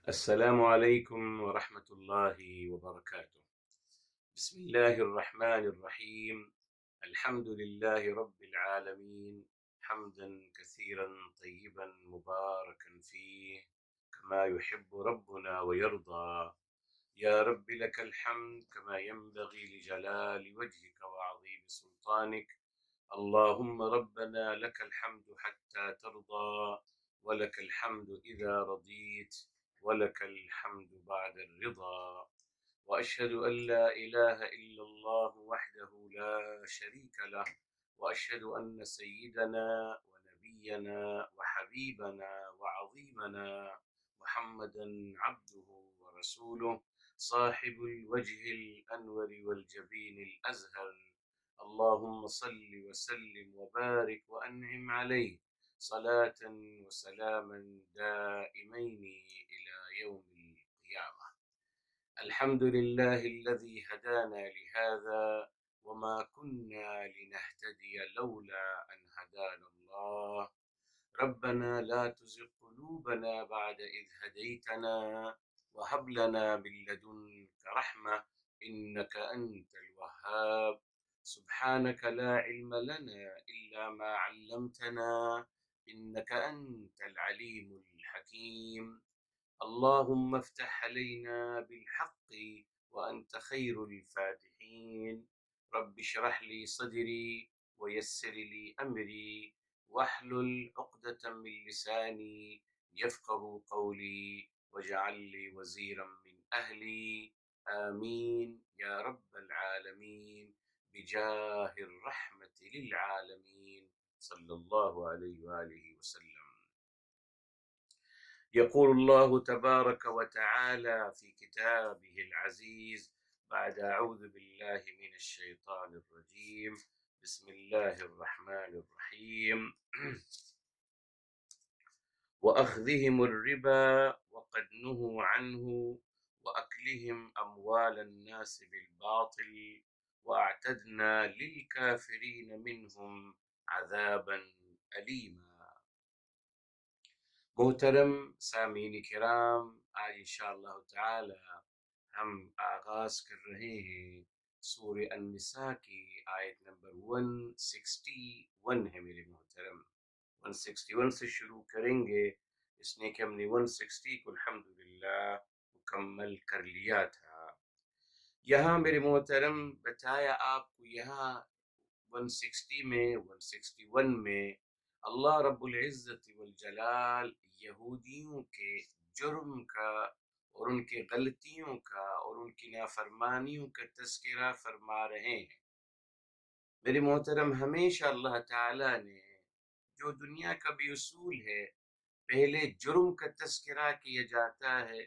السلام عليكم ورحمة الله وبركاته. بسم الله الرحمن الرحيم. الحمد لله رب العالمين، حمدا كثيرا طيبا مباركا فيه كما يحب ربنا ويرضى. يا رب لك الحمد كما ينبغي لجلال وجهك وعظيم سلطانك. اللهم ربنا لك الحمد حتى ترضى، ولك الحمد إذا رضيت، ولك الحمد بعد الرضا. وأشهد أن لا إله إلا الله وحده لا شريك له، وأشهد أن سيدنا ونبينا وحبيبنا وعظيمنا محمدا عبده ورسوله، صاحب الوجه الأنور والجبين الأزهر. اللهم صل وسلم وبارك وأنعم عليه صلاة وسلاما دائمين إلى يوم القيامة. الحمد لله الذي هدانا لهذا، وما كنا لنهتدي لولا أن هدانا الله. ربنا لا تزغ قلوبنا بعد إذ هديتنا، وهب لنا من لدنك رحمة إنك أنت الوهاب. سبحانك لا علم لنا إلا ما علمتنا، إنك أنت العليم الحكيم. اللهم افتح علينا بالحق وأنت خير الفاتحين. رب اشرح لي صدري ويسر لي أمري واحلل عقدة من لساني يفقه قولي، واجعل لي وزيرا من أهلي. آمين يا رب العالمين، بجاه الرحمة للعالمين صلى الله عليه وآله وسلم. يقول الله تبارك وتعالى في كتابه العزيز بعد أعوذ بالله من الشيطان الرجيم، بسم الله الرحمن الرحيم. وأخذهم الربا وقد نهوا عنه وأكلهم أموال الناس بالباطل وأعتدنا للكافرين منهم عذابا أليما. محترم سامعین کرام، آج انشاءاللہ تعالی ہم آغاز کر رہے ہیں سورہ النساء کی آیت نمبر 161 ہے میرے محترم. 161 سے شروع کریں گے، اس نے کہ ہم نے 160 کو الحمدللہ مکمل کر لیا تھا. یہاں میرے محترم بتایا آپ کو، یہاں 160 میں 161 میں اللہ رب العزت والجلال یہودیوں کے جرم کا اور ان کے غلطیوں کا اور ان کی نافرمانیوں کا تذکرہ فرما رہے ہیں. میرے محترم، ہمیشہ اللہ تعالیٰ نے جو دنیا کا بھی اصول ہے، پہلے جرم کا تذکرہ کیا جاتا ہے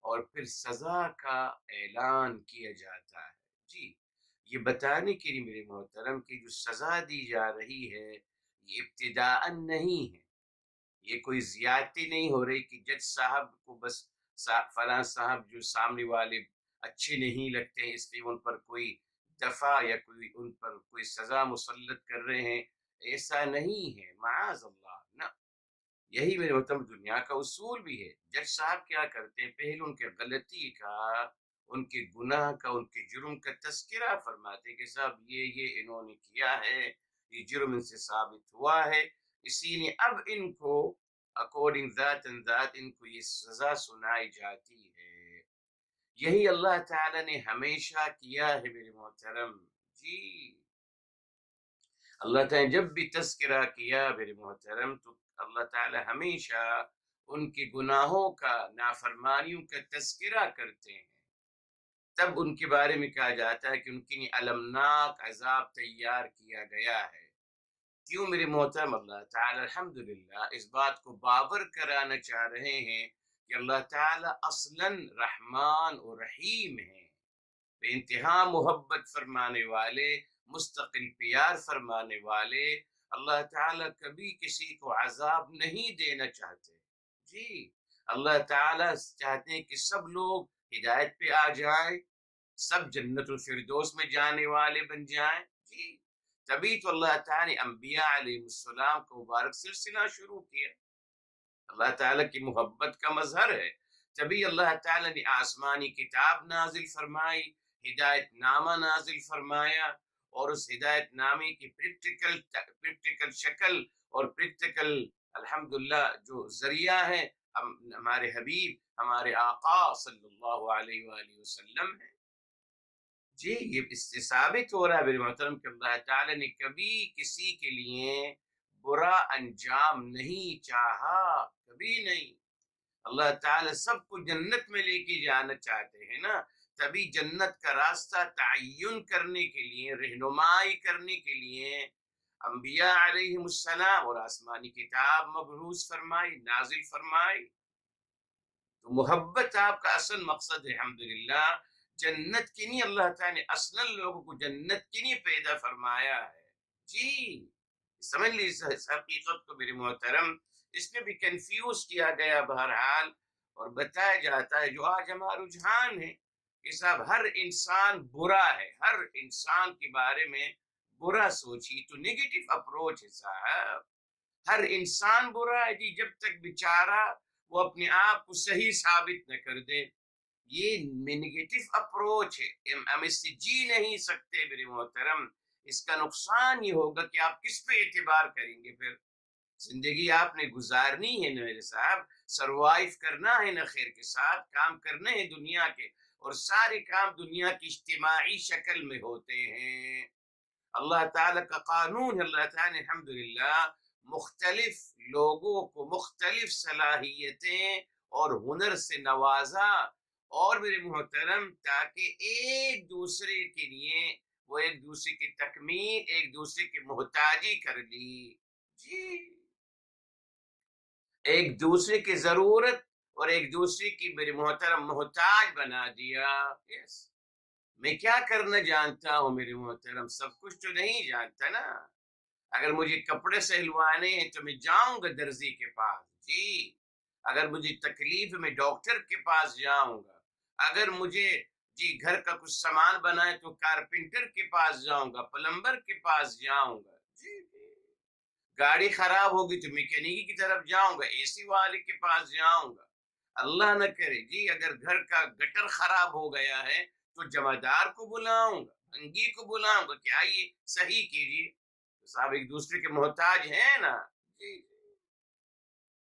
اور پھر سزا کا اعلان کیا جاتا ہے. جی، یہ بتانے کے لیے میرے محترم کہ جو سزا دی جا رہی ہے یہ ابتداءً نہیں ہے، یہ کوئی زیادتی نہیں ہو رہی کہ جج صاحب کو بس فلاں صاحب جو سامنے والے اچھے نہیں لگتے ہیں اس لیے ان پر کوئی دفع یا کوئی ان پر کوئی سزا مسلط کر رہے ہیں. ایسا نہیں ہے، معاذ اللہ، نہ. یہی میرے محترم دنیا کا اصول بھی ہے. جج صاحب کیا کرتے ہیں، پہلے ان کے غلطی کا، ان کے گناہ کا، ان کے جرم کا تذکرہ فرماتے ہیں کہ صاحب یہ انہوں نے کیا ہے، یہ جرم ان سے ثابت ہوا ہے، اسی لیے اب ان کو اکارڈنگ ذات ان کو یہ سزا سنائی جاتی ہے. یہی اللہ تعالی نے ہمیشہ کیا ہے میرے محترم. جی، اللہ تعالی جب بھی تذکرہ کیا میرے محترم تو اللہ تعالی ہمیشہ ان کے گناہوں کا، نافرمانیوں کا تذکرہ کرتے ہیں. تب ان کے بارے میں کہا جاتا ہے کہ ان کے لیے المناک عذاب تیار کیا گیا ہے. کیوں میرے محترم؟ اللہ تعالی الحمدللہ اس بات کو باور کرانا چاہ رہے ہیں کہ اللہ تعالی اصلاً رحمان و رحیم ہیں، بے انتہا محبت فرمانے والے، مستقل پیار فرمانے والے. اللہ تعالیٰ کبھی کسی کو عذاب نہیں دینا چاہتے. جی، اللہ تعالیٰ چاہتے ہیں کہ سب لوگ ہدایت پہ آ جائیں، سب جنت الفردوس میں جانے والے بن جائیں. جی، تبھی تو اللہ تعالیٰ نے انبیاء علیہ السلام کو مبارک سلسلہ شروع کیا. اللہ تعالیٰ کی محبت کا مظہر ہے. تبھی اللہ تعالیٰ نے آسمانی کتاب نازل فرمائی، ہدایت نامہ نازل فرمایا، اور اس ہدایت نامے کی پریکٹیکل شکل اور پریکٹیکل الحمدللہ جو ذریعہ ہے ہمارے حبیب ہمارے آقا صلی اللہ علیہ وآلہ وسلم ہے۔ جی یہ اس سے ثابت ہو رہا ہے میرے محترم کہ اللہ تعالیٰ نے کبھی کسی کے لیے برا انجام نہیں چاہا، کبھی نہیں۔ اللہ تعالیٰ سب کو جنت میں لے کے جانا چاہتے ہیں نا، تبھی جنت کا راستہ تعین کرنے کے لیے، رہنمائی کرنے کے لیے انبیاء علیہم السلام اور آسمانی کتاب مبعوث فرمائی، نازل فرمائی۔ تو محبت آپ کا اصل مقصد ہے الحمدللہ، جنت کے لیے اللہ تعالیٰ نے اصلا لوگوں کو جنت کے لیے پیدا فرمایا ہے۔ جی سمجھ لیجیے اس حقیقت کو میرے محترم، اس میں بھی کنفیوز کیا گیا بہرحال، اور بتایا جاتا ہے جو آج ہمارا رجحان ہے کہ صاحب ہر انسان برا ہے، ہر انسان کے بارے میں برا سوچی، تو نیگیٹو اپروچ ہے صاحب، ہر انسان برا ہے جی، جب تک بیچارہ وہ اپنے آپ کو صحیح ثابت نہ کر دے، یہ نیگیٹو اپروچ ہے، ہم اس سے جی نہیں سکتے میرے محترم۔ اس کا نقصان یہ ہوگا کہ آپ کس پہ اعتبار کریں گے؟ پھر زندگی آپ نے گزارنی ہے نا میرے صاحب، سروائیو کرنا ہے نا خیر کے ساتھ، کام کرنے ہیں دنیا کے، اور سارے کام دنیا کی اجتماعی شکل میں ہوتے ہیں۔ اللہ تعالیٰ کا قانون ہے، اللہ تعالیٰ نے الحمدللہ مختلف لوگوں کو مختلف صلاحیتیں اور ہنر سے نوازا، اور میرے محترم تاکہ ایک دوسرے کے لیے وہ ایک دوسرے کی تکمیل، ایک دوسرے کی محتاجی کر لی۔ جی ایک دوسرے کی ضرورت اور ایک دوسرے کی میرے محترم محتاج بنا دیا۔ یس میں کیا کرنا جانتا ہوں میرے محترم؟ سب کچھ تو نہیں جانتا نا۔ اگر مجھے کپڑے سلوانے ہیں تو میں جاؤں گا درزی کے پاس، جی اگر مجھے تکلیف میں ڈاکٹر کے پاس جاؤں گا، اگر مجھے جی گھر کا کچھ سامان بنائے تو کارپینٹر کے پاس جاؤں گا، پلمبر کے پاس جاؤں گا، جی گاڑی خراب ہوگی تو میکینکی کی طرف جاؤں گا، اے سی والے کے پاس جاؤں گا۔ اللہ نہ کرے جی اگر گھر کا گٹر خراب ہو گیا ہے تو جمعدار کو بلاؤں گا، بھنگی کو بلاؤں گا کہ آئیے صحیح کیجیے۔ تو صاحب ایک دوسرے کے محتاج ہیں نا۔ جی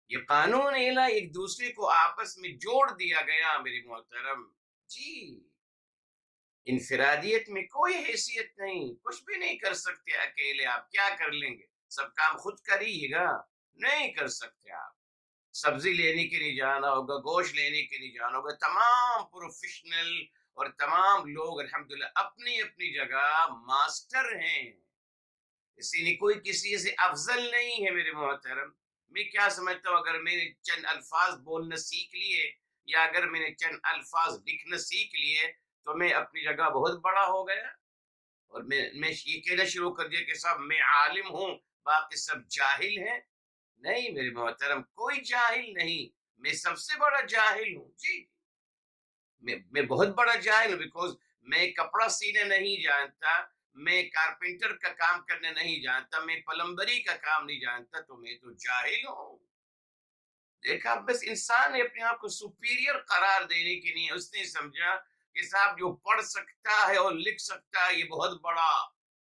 یہ قانون الہی ایک دوسرے کو آپس میں جوڑ دیا گیا میرے محترم۔ جی انفرادیت میں کوئی حیثیت نہیں، کچھ بھی نہیں کر سکتے اکیلے، آپ کیا کر لیں گے؟ سب کام خود کریے گا؟ نہیں کر سکتے آپ۔ سبزی لینے کے لیے جانا ہوگا، گوشت لینے کے لیے جانا ہوگا، تمام پروفیشنل اور تمام لوگ الحمدللہ اپنی اپنی جگہ ماسٹر ہیں، اسی لیے کوئی کسی سے افضل نہیں ہے میرے محترم۔ میں کیا سمجھتا ہوں اگر میں نے چند الفاظ بولنا سیکھ لیے یا اگر میں نے چند الفاظ لکھنا سیکھ لیے تو میں اپنی جگہ بہت بڑا ہو گیا، اور میں یہ کہنا شروع کر دیا کہ صاحب میں عالم ہوں باقی سب جاہل ہیں۔ نہیں میرے محترم کوئی جاہل نہیں، میں سب سے بڑا جاہل ہوں۔ جی میں بہت بڑا جاہل ہوں، بیکاز میں کپڑا سینے نہیں جانتا، میں کارپینٹر کا کام کرنے نہیں جانتا، میں پلمبری کا کام نہیں جانتا، تو میں تو جاہل ہوں۔ دیکھا بس انسان نے اپنے آپ کو سپیریئر قرار دینے کے لیے اس نے سمجھا کہ صاحب جو پڑھ سکتا ہے اور لکھ سکتا ہے یہ بہت بڑا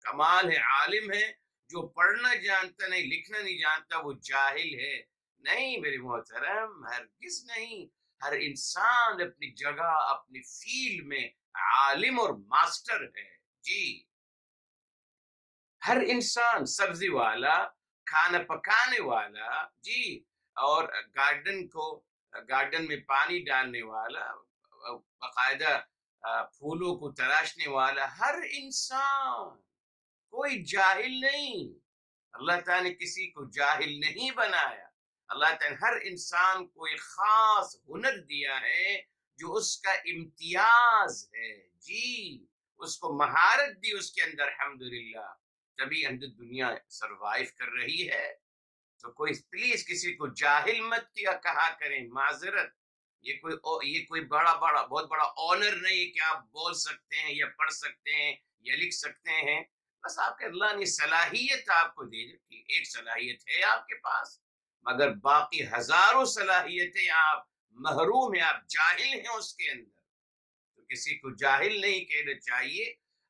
کمال ہے، عالم ہے، جو پڑھنا جانتا نہیں لکھنا نہیں جانتا وہ جاہل ہے۔ نہیں میرے محترم ہرگز نہیں، ہر انسان اپنی جگہ اپنی فیلڈ میں عالم اور ماسٹر ہے۔ جی ہر انسان، سبزی والا، کھانا پکانے والا، جی اور گارڈن میں پانی ڈالنے والا، باقاعدہ پھولوں کو تراشنے والا، ہر انسان، کوئی جاہل نہیں۔ اللہ تعالیٰ نے کسی کو جاہل نہیں بنایا، اللہ تعالیٰ نے ہر انسان کو ایک خاص ہنر دیا ہے جو اس کا امتیاز ہے۔ جی اس کو مہارت دی اس کے اندر الحمدللہ، تبھی اندر دنیا سروائیو کر رہی ہے۔ تو کوئی پلیز کسی کو جاہل مت کیا کہا کریں، معذرت، یہ کوئی بہت بڑا آنر نہیں کہ آپ بول سکتے ہیں یا پڑھ سکتے ہیں یا لکھ سکتے ہیں، بس آپ کے اللہ نے صلاحیت آپ کو دے دی، ایک صلاحیت ہے آپ کے پاس، مگر باقی ہزاروں صلاحیتیں آپ محروم ہیں، آپ جاہل ہیں اس کے اندر، تو کسی کو جاہل نہیں کہنا چاہیے۔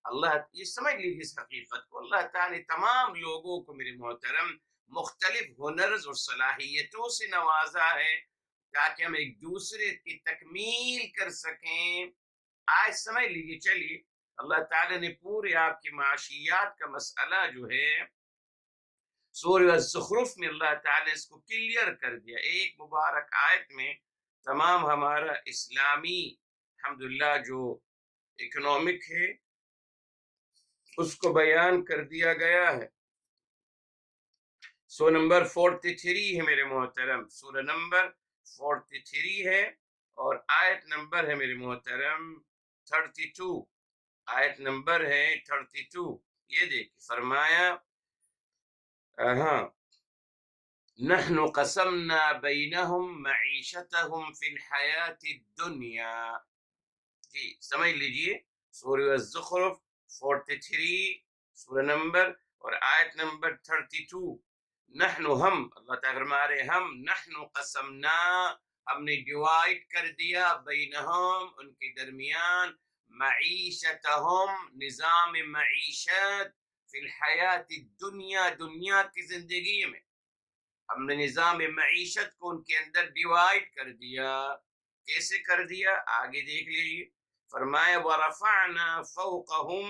اللہ یہ سمجھ لیجیے اس حقیقت کو، اللہ تعالیٰ نے تمام لوگوں کو میرے محترم مختلف ہنرز اور صلاحیتوں سے نوازا ہے تاکہ ہم ایک دوسرے کی تکمیل کر سکیں۔ آج سمجھ لیجیے، چلیے اللہ تعالیٰ نے پورے آپ کی معاشیات کا مسئلہ جو ہے سورہ الزخرف میں اللہ تعالیٰ نے اس کو کلیئر کر دیا، ایک مبارک آیت میں تمام ہمارا اسلامی الحمدللہ جو اکنامک ہے اس کو بیان کر دیا گیا ہے۔ سورہ نمبر 43 ہے میرے محترم، سورہ نمبر 43 ہے اور آیت نمبر ہے میرے محترم 32، آیت نمبر ہے 32۔ یہ دیکھیں فرمایا ہاں نحن قسمنا بینہم معیشتہم فی الحیات الدنیا، جی سمجھ لیجئے سورہ الزخرف 43 سورہ نمبر اور آیت نمبر 32۔ نحن ہم، اللہ تعالیٰ فرما رہے ہم، نحن قسمنا ہم نے ڈیوائڈ کر دیا، بینہم ان کے درمیان، معیشتہم نظام معیشت، فی الحیات الدنیا دنیا کی زندگی میں ہم نے نظام معیشت کو ان کے اندر ڈیوائڈ کر دیا۔ کیسے کر دیا؟ آگے دیکھ لیجیے، فرمایا ورفعنا فوقہم،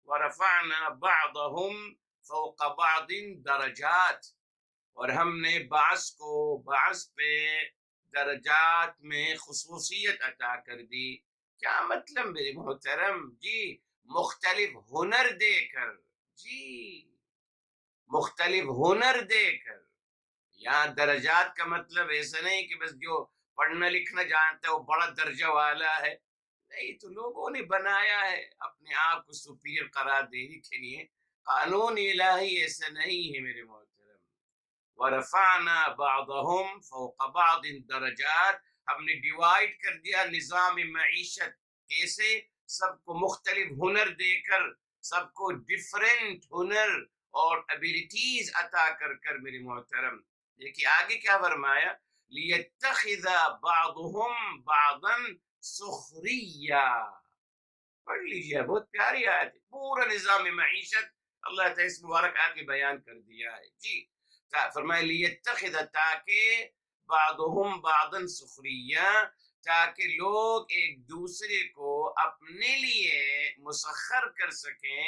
ورفعنا بعضہم فوق بعض درجات، اور ہم نے بعض کو بعض پہ درجات میں خصوصیت عطا کر دی۔ کیا مطلب میرے محترم؟ جی مختلف ہنر دے کر، جی مختلف ہنر دے کر۔ یہاں درجات کا مطلب ایسا نہیں کہ بس جو پڑھنا لکھنا جانتا ہے وہ بڑا درجہ والا ہے، نہیں، تو لوگوں نے بنایا ہے اپنے آپ کو سپیریئر قرار دینے کے لیے، قانون الہی ایسا نہیں ہے میرے محترم۔ ورفعنا بعضهم فوق بعض درجات، ہم نے ڈیوائڈ کر دیا نظام معیشت، کیسے؟ سب کو مختلف ہنر دے کر، سب کو ڈیفرنٹ ہنر اور ابیلٹیز عطا کر کر میرے محترم۔ دیکھیے آگے کیا فرمایا، لیتخذ بعضهم بعضا سخریا، پڑھ لیجیے بہت پیاری آیت ہے، پورا نظام معیشت اللہ تعالیٰ اس مبارک آیت میں بیان کر دیا ہے۔ جی فرمایا لیتخذ، تاکہ بعضهم بعضا سخریا، تاکہ لوگ ایک دوسرے کو اپنے لیے مسخر کر سکیں،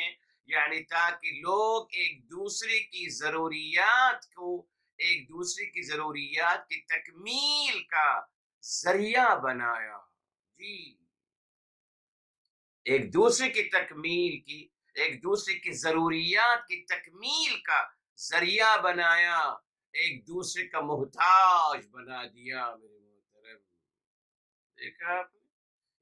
یعنی تاکہ لوگ ایک دوسرے کی ضروریات کو، ایک دوسرے کی ضروریات کی تکمیل کا ذریعہ بنایا۔ جی ایک دوسرے کی تکمیل کی، ایک دوسرے کی ضروریات کی تکمیل کا ذریعہ بنایا، ایک دوسرے کا محتاج بنا دیا میرے محترم۔ دیکھا آپ نے؟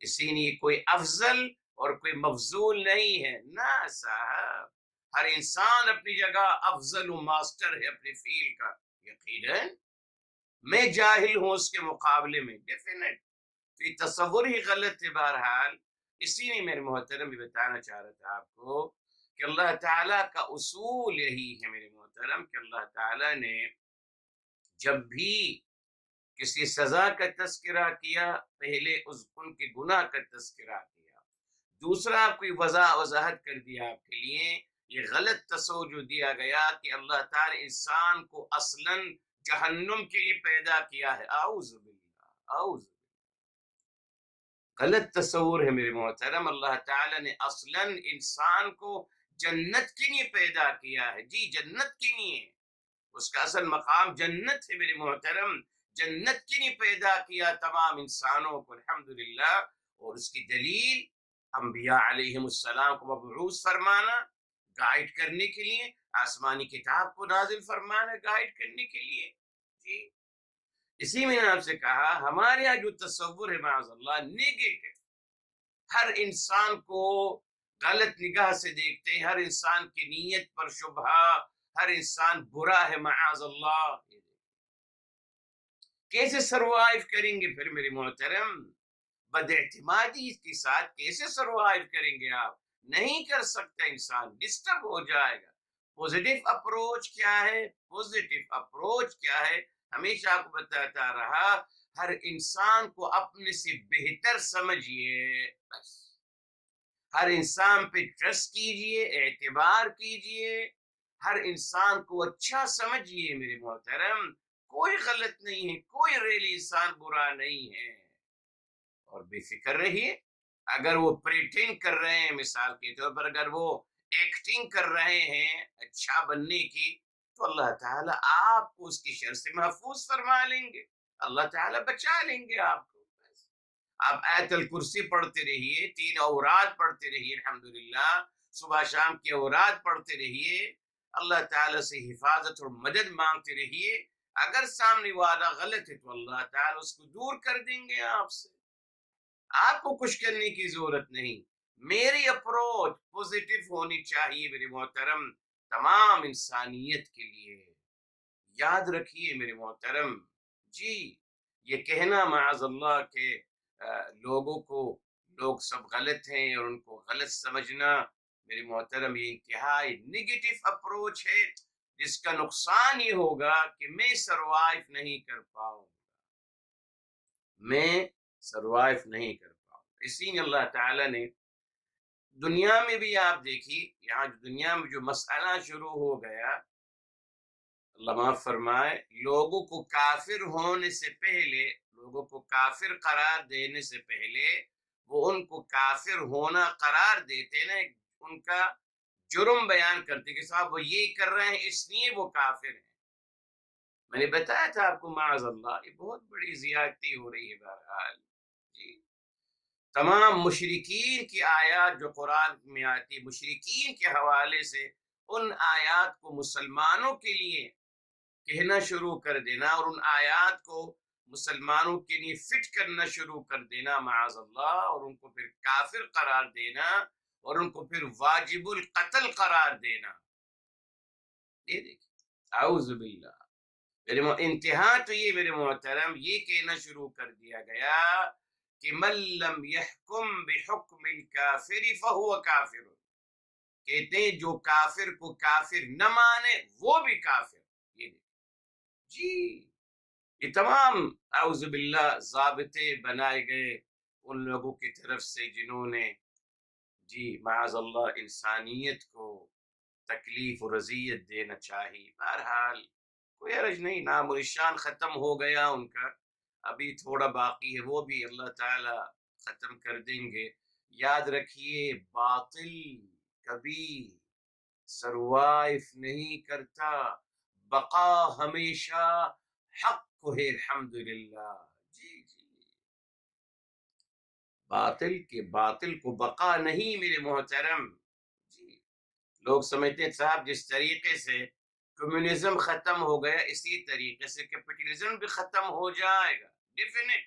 اسی لیے کوئی افضل اور کوئی مفضول نہیں ہے، نہ صاحب، ہر انسان اپنی جگہ افضل و ماسٹر ہے اپنے فیلڈ کا۔ یقیناً میں جاہل ہوں اس کے مقابلے میں، ڈیفینیٹ، تو یہ تصور ہی غلط ہے۔ بہرحال اسی لیے میرے محترم بھی بتانا چاہ رہا تھا آپ کو کہ اللہ تعالیٰ کا اصول یہی ہے میرے محترم کہ اللہ تعالیٰ نے جب بھی کسی سزا کا تذکرہ کیا، پہلے ان کے گناہ کا تذکرہ کیا، دوسرا کوئی وضاحت کر دیا آپ کے لیے۔ یہ غلط تصور جو دیا گیا کہ اللہ تعالیٰ انسان کو اصلاً جہنم کے لیے پیدا کیا ہے، اعوذ باللہ، اعوذ باللہ، غلط تصور ہے میرے محترم۔ اللہ تعالیٰ نے اصلاً انسان کو جنت کے لیے پیدا کیا ہے، جی جنت کے لیے، اس کا اصل مقام جنت ہے میرے محترم، جنت کے لیے پیدا کیا تمام انسانوں کو، الحمدللہ۔ اور اس کی دلیل انبیاء علیہم السلام کو مبعوث فرمانا گائیڈ کرنے کے لیے، آسمانی کتاب کو نازل فرمانا گائیڈ کرنے کے لیے، جی اسی میں نے آپ سے کہا ہمارے یہاں جو تصور ہے معاذ اللہ نیگیٹو، ہر انسان کو غلط نگاہ سے دیکھتے ہیں، ہر انسان کی نیت پر شبہ، ہر انسان برا ہے معاذ اللہ۔ کیسے سروائیو کریں گے پھر میرے محترم؟ بد اعتمادی کے ساتھ کیسے سروائیو کریں گے آپ؟ نہیں کر سکتا، انسان ڈسٹرب ہو جائے گا۔ پوزیٹیو اپروچ کیا ہے؟ پوزیٹیو اپروچ کیا ہے؟ ہمیشہ آپ کو بتاتا رہا، ہر انسان کو اپنے سے بہتر سمجھیے، بس ہر انسان پہ ٹرسٹ کیجئے، اعتبار کیجئے، ہر انسان کو اچھا سمجھیے میرے محترم، کوئی غلط نہیں ہے، کوئی ریلی انسان برا نہیں ہے، اور بے فکر رہیے۔ اگر وہ پریٹینڈ کر رہے ہیں، مثال کے طور پر اگر وہ ایکٹنگ کر رہے ہیں اچھا بننے کی، تو اللہ تعالیٰ آپ کو اس کی شر سے محفوظ فرما لیں گے، اللہ تعالیٰ بچا لیں گے آپ کو۔ آپ آیت الکرسی پڑھتے رہیے، 3 اوراد پڑھتے رہیے، الحمدللہ صبح شام کے اوراد پڑھتے رہیے، اللہ تعالیٰ سے حفاظت اور مدد مانگتے رہیے۔ اگر سامنے والا غلط ہے تو اللہ تعالیٰ اس کو دور کر دیں گے آپ سے، آپ کو کچھ کرنے کی ضرورت نہیں۔ میری اپروچ پوزیٹو ہونی چاہیے میرے محترم، تمام انسانیت کے لیے۔ یاد رکھیے میرے محترم، جی یہ کہنا معاذ اللہ کہ لوگوں کو لوگ سب غلط ہیں اور ان کو غلط سمجھنا، میرے محترم یہ انتہائی نگیٹو اپروچ ہے، جس کا نقصان یہ ہوگا کہ میں سروائیو نہیں کر پاؤں، میں سروائیو نہیں کر پاؤں۔ اسی لیے اللہ تعالیٰ نے دنیا میں بھی، آپ دیکھیے یہاں دنیا میں جو مسئلہ شروع ہو گیا، اللہ معاف فرمائے، لوگوں کو کافر ہونے سے پہلے، لوگوں کو کافر قرار دینے سے پہلے وہ ان کو کافر ہونا قرار دیتے نا، ان کا جرم بیان کرتے کہ صاحب وہ یہ کر رہے ہیں اس لیے وہ کافر ہیں۔ میں نے بتایا تھا آپ کو معاذ اللہ یہ بہت بڑی زیادتی ہو رہی ہے بہرحال، جی تمام مشرکین کی آیات جو قرآن میں آتی، مشرکین کے حوالے سے ان آیات کو مسلمانوں کے لیے کہنا شروع کر دینا اور ان آیات کو مسلمانوں کے لیے فٹ کرنا شروع کر دینا معاذ اللہ، اور ان کو پھر کافر قرار دینا اور ان کو پھر واجب القتل قرار دینا، یہ دیکھیں اعوذ باللہ۔ میرے انتہا تو یہ میرے محترم یہ کہنا شروع کر دیا گیا کہ من لم يحکم بحکم الکافر فہو کافر، کہتے ہیں جو کافر کو کافر نہ مانے وہ بھی کافر، یہ دیکھیں جی یہ تمام اعوذ باللہ ضابطے بنائے گئے ان لوگوں کی طرف سے جنہوں نے جی معاذ اللہ انسانیت کو تکلیف اور اذیت دینا چاہی۔ بہرحال کوئی حرج نہیں، نام و نشان ختم ہو گیا ان کا، ابھی تھوڑا باقی ہے، وہ بھی اللہ تعالی ختم کر دیں گے۔ یاد رکھیے باطل کبھی سروائیو نہیں کرتا، بقا ہمیشہ حق کو ہے، الحمدللہ۔ جی جی باطل کو بقا نہیں میرے محترم، جی لوگ سمجھتے ہیں صاحب جس طریقے سے کمیونزم ختم ہو گیا اسی طریقے سے کیپٹلزم بھی ختم ہو جائے گا، ڈیفینٹ۔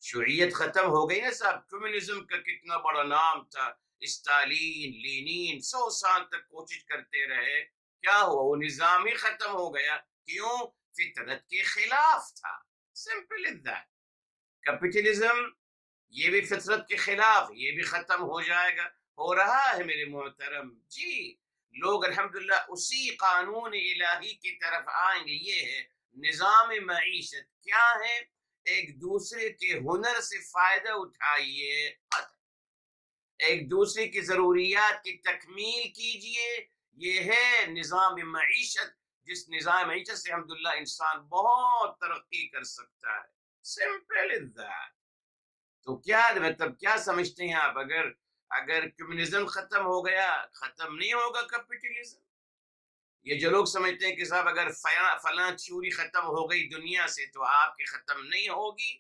شیوعیت ختم ہو گئی نا صاحب، کمیونزم کا کتنا بڑا نام تھا، اسٹالین لینین 100 سال تک کوشش کرتے رہے، کیا ہوا؟ وہ نظام ہی ختم ہو گیا، کیوں؟ فطرت کے خلاف تھا، سمپل از دیٹ۔ کیپٹلزم یہ بھی فطرت کے خلاف، یہ بھی ختم ہو جائے گا، ہو رہا ہے میرے محترم، جی لوگ الحمدللہ اسی قانون الہی کی طرف آئیں گے۔ یہ ہے نظام معیشت، کیا ہے؟ ایک دوسرے کے ہنر سے فائدہ اٹھائیے، ایک دوسرے کی ضروریات کی تکمیل کیجئے، یہ ہے نظام معیشت، جس نظام معیشت سے الحمدللہ انسان بہت ترقی کر سکتا ہے، سمپل از دیٹ۔ تو کیا مطلب کیا سمجھتے ہیں آپ؟ اگر کمیونزم ختم ہو گیا، ختم نہیں ہوگا کیپٹلزم؟ یہ جو لوگ سمجھتے ہیں کہ صاحب اگر فلاں تھیوری ختم ہو گئی دنیا سے تو آپ کی ختم نہیں ہوگی،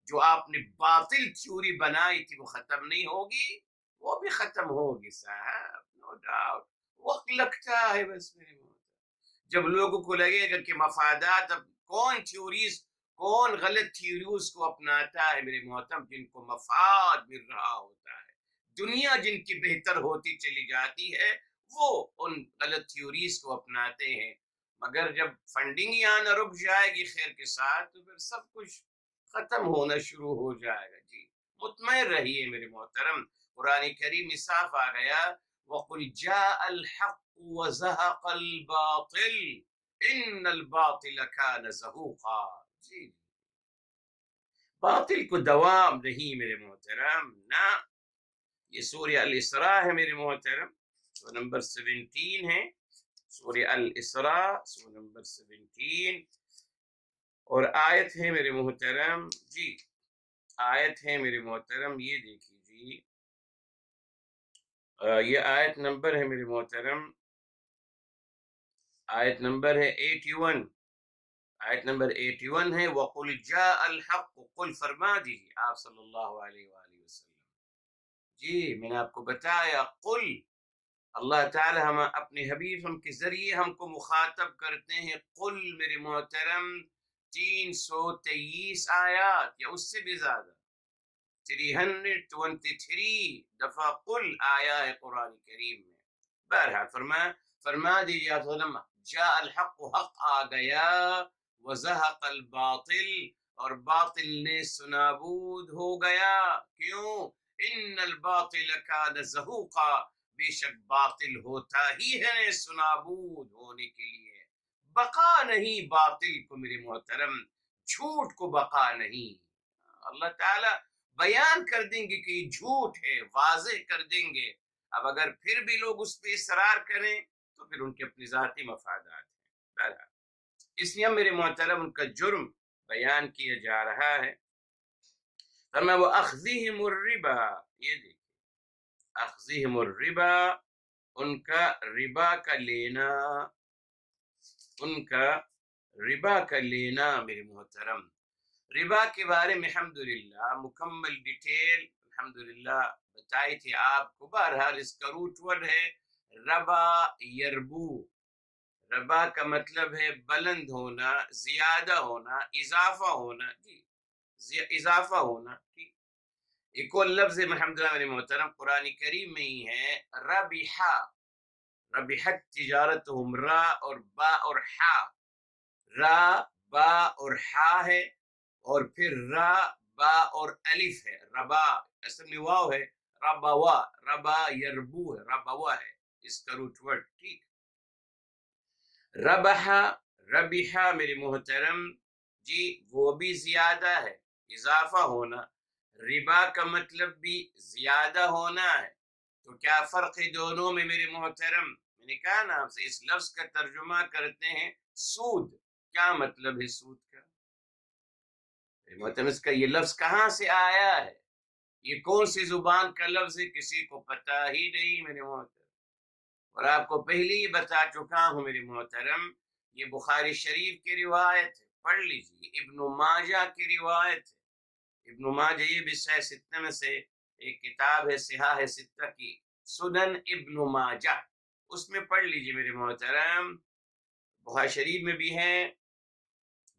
جو آپ نے باطل تھیوری بنائی تھی وہ ختم نہیں ہوگی، وہ بھی ختم ہوگی صاحب، نو ڈاؤٹ۔ وقت لگتا ہے بس میرے جب لوگوں کو لگے گا کہ مفادات، اب کون غلط تھیوریز کو اپناتا ہے میرے محترم، جن کو مفاد مل رہا ہوتا ہے، دنیا جن کی بہتر ہوتی چلی جاتی ہے، وہ ان غلط تھیوریز کو اپناتے ہیں، مگر جب فنڈنگ ہی آنا رک جائے گی خیر کے ساتھ تو پھر سب کچھ ختم ہونا شروع ہو جائے گا۔ جی مطمئن رہیے میرے محترم، قرآن کریم میں صاف آ گیا وَقُلْ جَاءَ الْحَقُّ وَزَهَقَ الْبَاطِلُ إِنَّ الْبَاطِلَ كَانَ زَهُوقًا۔ جی باطل کو دوام نہیں میرے محترم، نہ۔ یہ سورہ الاسراء ہے میرے محترم، سورہ نمبر 17 ہے، سورہ الاسراء سورہ نمبر 17، اور آیت ہے میرے محترم، جی آیت ہے میرے محترم، یہ دیکھیے جی، یہ آیت نمبر ہے میرے محترم، آیت نمبر ہے 81، آیت نمبر 81 ہے، وَقُلْ جَاءَ الْحَقُّ، قل فرما دیجیے آپ صلی اللہ علیہ وآلہ وسلم، جی میں نے آپ کو بتایا، قل، اللہ تعالی ہم اپنے حبیب ہم کے ذریعے ہم کو مخاطب کرتے ہیں، قل میرے محترم 323 آیات یا اس سے بھی زیادہ، 323 دفعہ قل آیا ہے قرآن کریم میں۔ بہرحال فرما دیجیے آپ وسلم، جاء الحق، حق آ گیا، وزہق الباطل، اور باطل نے سنابود ہو گیا، کیوں؟ ان الباطل کان زہوقا، بے شک باطل ہوتا ہی ہے سنابود ہونے کے لیے، بقا نہیں باطل کو میرے محترم، جھوٹ کو بقا نہیں۔ اللہ تعالی بیان کر دیں گے کہ یہ جھوٹ ہے، واضح کر دیں گے، اب اگر پھر بھی لوگ اس پہ اصرار کریں تو پھر ان کے اپنی ذاتی مفادات ہیں، بہرحال اس لیے میرے محترم ان کا جرم بیان کیا جا رہا ہے۔ فرمایا وَأَخْذِهِمُ الرِّبَا، یہ دیکھیں اخذہم الربا، ان کا ربا کا لینا، ان کا ربا کا لینا میرے محترم۔ ربا کے بارے میں الحمدللہ مکمل ڈیٹیل الحمدللہ بتائی تھی آپ کو، بہرحال اس کا روٹ ورڈ ہے ربا یربو، ربا کا مطلب ہے بلند ہونا، زیادہ ہونا، اضافہ ہونا، جی اضافہ ہونا، ٹھیک۔ ایک اور لفظ الحمدللہ میرے محترم قرآن کریم میں ہی ہے، ربحا، ربحت تجارتہم، را اور با اور حا، را با اور حا ہے، اور پھر را با اور الف ہے، ربا اصل میں واو ہے، ربوا، ربا یربو ہے، ربوا ہے اس کا روٹ ورڈ، ٹھیک۔ ربحا، ربحا میرے محترم، جی وہ بھی زیادہ ہے، اضافہ ہونا، ربا کا مطلب بھی زیادہ ہونا ہے، تو کیا فرق ہے دونوں میں میرے محترم؟ میں نے کہا نا آپ سے، اس لفظ کا ترجمہ کرتے ہیں سود، کیا مطلب ہے سود کا؟ محترم اس کا یہ لفظ کہاں سے آیا ہے، یہ کون سی زبان کا لفظ ہے، کسی کو پتہ ہی نہیں میرے محترم، اور آپ کو پہلے ہی بتا چکا ہوں میرے محترم، یہ بخاری شریف کی روایت ہے، پڑھ لیجیے، ابن ماجہ کی روایت ہے، ابن ماجہ یہ بھی صحیح ستہ میں سے ایک کتاب ہے، صحاح ستہ کی، سنن ابن ماجہ، اس میں پڑھ لیجیے میرے محترم، بخاری شریف میں بھی ہے،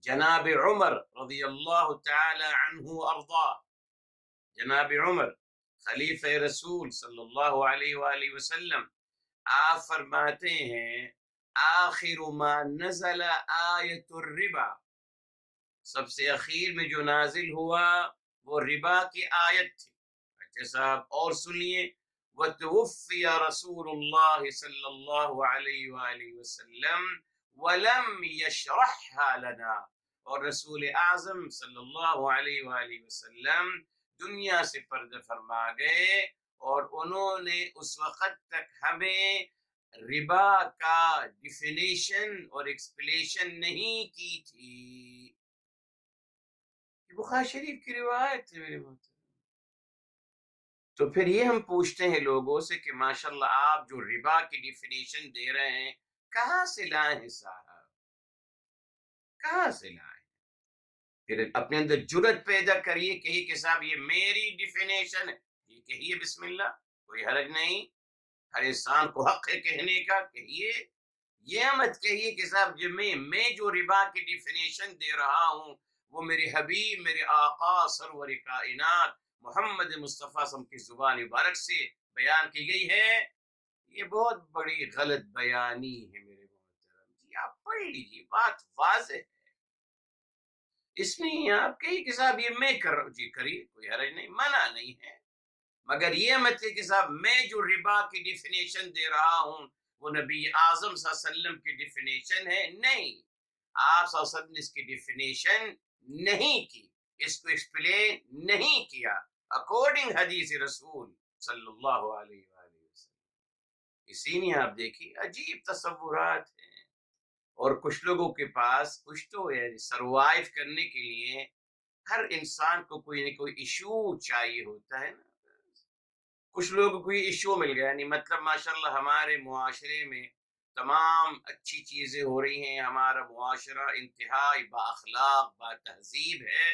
جناب عمر رضی اللہ تعالی عنہ ارضا، جناب عمر خلیفہ رسول صلی اللہ علیہ وآلہ وسلم، آپ فرماتے ہیں آخر ما نزل آیت الربا، سب سے اخیر میں جو نازل ہوا وہ ربا کی آیت تھی۔ اچھا صاحب اور سنیے، وَتُوفِّيَ رَسُولُ اللَّهِ صلی اللہ علیہ وآلہ وسلم وَلَمْ يَشْرَحْهَا لَنَا، اور رسول اعظم صلی اللہ علیہ وآلہ وسلم دنیا سے پردہ فرما گئے، اور انہوں نے اس وقت تک ہمیں ربا کا ڈیفینیشن اور ایکسپلیشن نہیں کی تھی۔ یہ بخاری شریف کی روایت ہے میرے محترم۔ تو پھر یہ ہم پوچھتے ہیں لوگوں سے کہ ماشاءاللہ آپ جو ربا کی ڈیفینیشن دے رہے ہیں کہاں سے لائے ہیں صاحب، کہاں سے لائے؟ پھر اپنے اندر جرت پیدا کریے، کہیے کہ صاحب یہ میری ڈیفینیشن ہے، یہ کہیے بسم اللہ، کوئی حرج نہیں، ہر انسان کو حق ہے کہنے کا، کہیے، یہ مت کہیے کہ صاحب جو میں جو ربا کی ڈیفینیشن دے رہا ہوں وہ میرے حبیب، میرے آقا سرور کائنات محمد مصطفیٰ صلی اللہ علیہ وسلم کی زبان مبارک سے بیان کی گئی ہے، یہ بہت بڑی غلط بیانی ہے میرے محترم جی، آپ پڑھ لیجیے، بات واضح ہے، اس میں آپ کہیے کہ صاحب یہ میں کر رہا ہوں، جی کریے، کوئی حرج نہیں، منع نہیں ہے، مگر یہ مت ہے کہ صاحب میں جو ربا کی ڈیفینیشن دے رہا ہوں وہ نبی اعظم صلی اللہ علیہ وسلم کی ڈیفینیشن ہے، نہیں، آپ صلی اللہ علیہ وسلم نے اس کی ڈیفینیشن نہیں کی، اس کو ایکسپلین نہیں کیا اکارڈنگ حدیث رسول صلی اللہ علیہ وآلہ وسلم۔ اسی لیے آپ دیکھیے عجیب تصورات ہیں، اور کچھ لوگوں کے پاس کچھ تو سروائیو کرنے کے لیے ہر انسان کو کوئی نہ کوئی ایشو چاہیے ہوتا ہے نا۔ کچھ لوگوں کو کوئی ایشو مل گیا، یعنی مطلب ماشاءاللہ ہمارے معاشرے میں تمام اچھی چیزیں ہو رہی ہیں، ہمارا معاشرہ انتہائی با اخلاق با تہذیب ہے،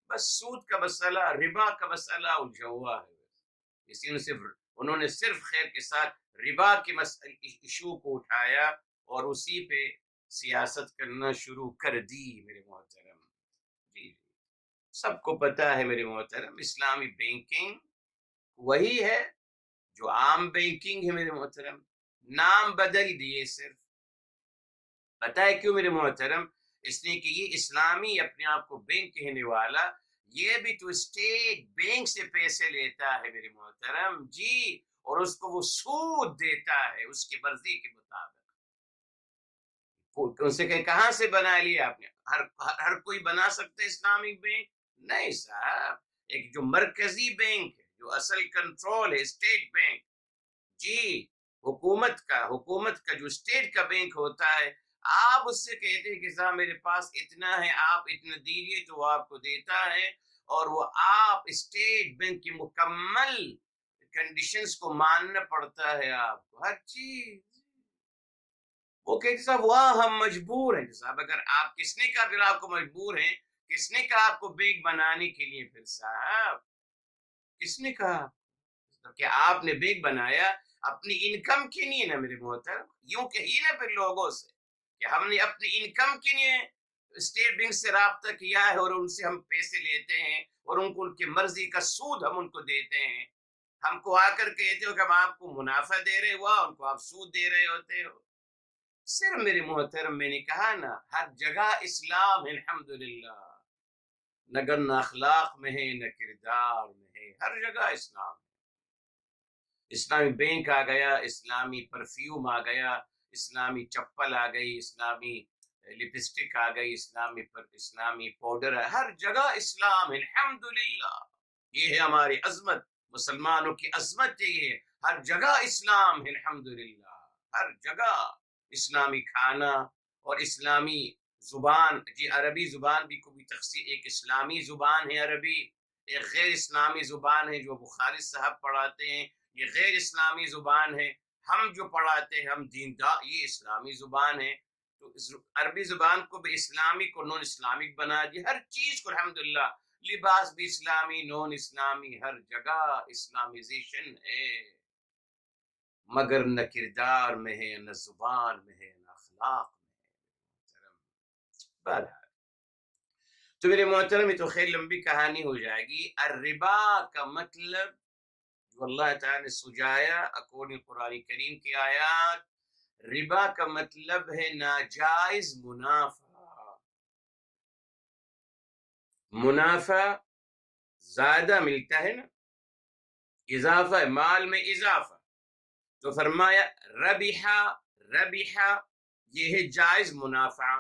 بس سود کا مسئلہ، ربا کا مسئلہ الجھا ہوا ہے۔ اسی نے انہوں نے صرف خیر کے ساتھ ربا کے ایشو کو اٹھایا اور اسی پہ سیاست کرنا شروع کر دی۔ میرے محترم جی سب کو پتا ہے میرے محترم، اسلامی بینکنگ وہی ہے جو عام بینکنگ ہے میرے محترم، نام بدل دیے صرف۔ پتہ ہے کیوں میرے محترم؟ اس لیے کہ یہ اسلامی اپنے آپ کو بینک کہنے والا، یہ بھی تو اسٹیٹ بینک سے پیسے لیتا ہے میرے محترم جی، اور اس کو وہ سود دیتا ہے اس کی مرضی کے مطابق۔ ان سے کہ کہاں سے بنا لیا آپ نے؟ ہر کوئی بنا سکتا ہے اسلامک بینک؟ نہیں صاحب، ایک جو مرکزی بینک ہے، جو اصل کنٹرول ہے، اسٹیٹ بینک جی، حکومت کا جو اسٹیٹ کا بینک ہوتا ہے، آپ اس سے کہتے ہیں کہ صاحب میرے پاس اتنا ہے، آپ اتنا دیجیے، تو وہ آپ کو دیتا ہے، اور وہ آپ اسٹیٹ بینک کی مکمل کنڈیشنز کو ماننا پڑتا ہے آپ کو، ہر چیز۔ وہ کہتے صاحب وہاں ہم مجبور ہیں صاحب، اگر آپ کس نے کہا پھر آپ کو مجبور ہیں؟ کس نے کہا آپ کو بینک بنانے کے لیے؟ پھر صاحب کس نے کہا کہ آپ نے بینک بنایا اپنی انکم کے لیے؟ نا میرے محترم، یوں کہیے نا پھر لوگوں سے کہ ہم نے اپنی انکم کے لیے اسٹیٹ بینک سے رابطہ کیا ہے، اور ان سے ہم پیسے لیتے ہیں، اور ان کو ان کی مرضی کا سود ہم ان کو دیتے ہیں۔ ہم کو آ کر کہتے ہو کہ ہم آپ کو منافع دے رہے ہوا، ان کو آپ سود دے رہے ہوتے ہو۔ صرف میرے محترم میں نے کہا نا، ہر جگہ اسلام ہے الحمدللہ، نہ اخلاق میں ہے نہ کردار میں ہے، ہر جگہ اسلام ہے۔ اسلامی بینک آ گیا، اسلامی پرفیوم آ گیا، اسلامی چپل آ گئی، اسلامی لپسٹک آ گئی، اسلامی پاؤڈر ہے، ہر جگہ اسلام ہے الحمدللہ۔ یہ ہے ہماری عظمت، مسلمانوں کی عظمت ہے یہ، ہر جگہ اسلام ہے الحمدللہ، ہر جگہ اسلامی کھانا اور اسلامی زبان جی، عربی زبان بھی کوئی تقسیم، ایک اسلامی زبان ہے عربی، ایک غیر اسلامی زبان ہے جو بخاری صاحب پڑھاتے ہیں، یہ غیر اسلامی زبان ہے، ہم جو پڑھاتے ہیں ہم دیندار، یہ اسلامی زبان ہے۔ تو عربی زبان کو بھی اسلامی کو نون اسلامک بنا دیا، ہر چیز کو الحمدللہ، لباس بھی اسلامی، نون اسلامی، ہر جگہ اسلامائزیشن ہے، مگر نہ کردار میں ہے، نہ زبان میں ہے، نہ اخلاق میں ہے۔ بہرحال تو میرے محترم، یہ تو خیر لمبی کہانی ہو جائے گی۔ الربا کا مطلب جو اللہ تعالیٰ نے سجایا اکارڈنگ قرآن کریم کی آیات، ربا کا مطلب ہے ناجائز منافع۔ منافع زیادہ ملتا ہے نا، اضافہ ہے، مال میں اضافہ، تو فرمایا ربحا یہ ہے جائز منافع،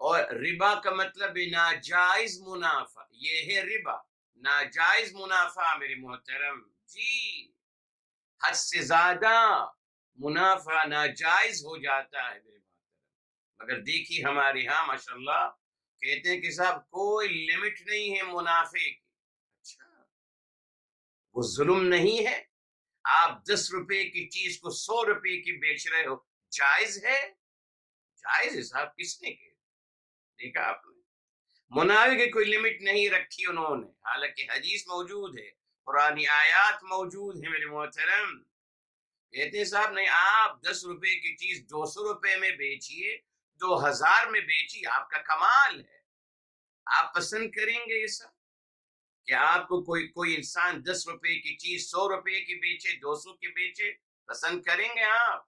اور ربا کا مطلب ہے ناجائز منافع، یہ ہے ربا، ناجائز منافع میرے محترم جی، حد سے زیادہ منافع ناجائز ہو جاتا ہے میرے محترم۔ مگر دیکھیے ہمارے ہاں ماشاءاللہ کہتے ہیں کہ صاحب کوئی لمٹ نہیں ہے منافع کی۔ اچھا، وہ ظلم نہیں ہے؟ آپ 10 روپے کی چیز کو 100 روپے کی بیچ رہے ہو، جائز ہے؟ جائز ہے صاحب، کس نے کہ دیکھا آپ نے؟ منافع کی کوئی لمٹ نہیں رکھی انہوں نے، حالانکہ حدیث موجود ہے، قرآنی آیات موجود ہے میرے محترم۔ کہتے ہیں صاحب نہیں، آپ 10 روپے کی چیز 200 روپے میں بیچیے، 2000 میں بیچیے، آپ کا کمال ہے۔ آپ پسند کریں گے یہ سب کہ آپ کو کوئی انسان 10 روپے کی چیز 100 روپے کی بیچے، 200 کی بیچے؟ پسند کریں گے آپ؟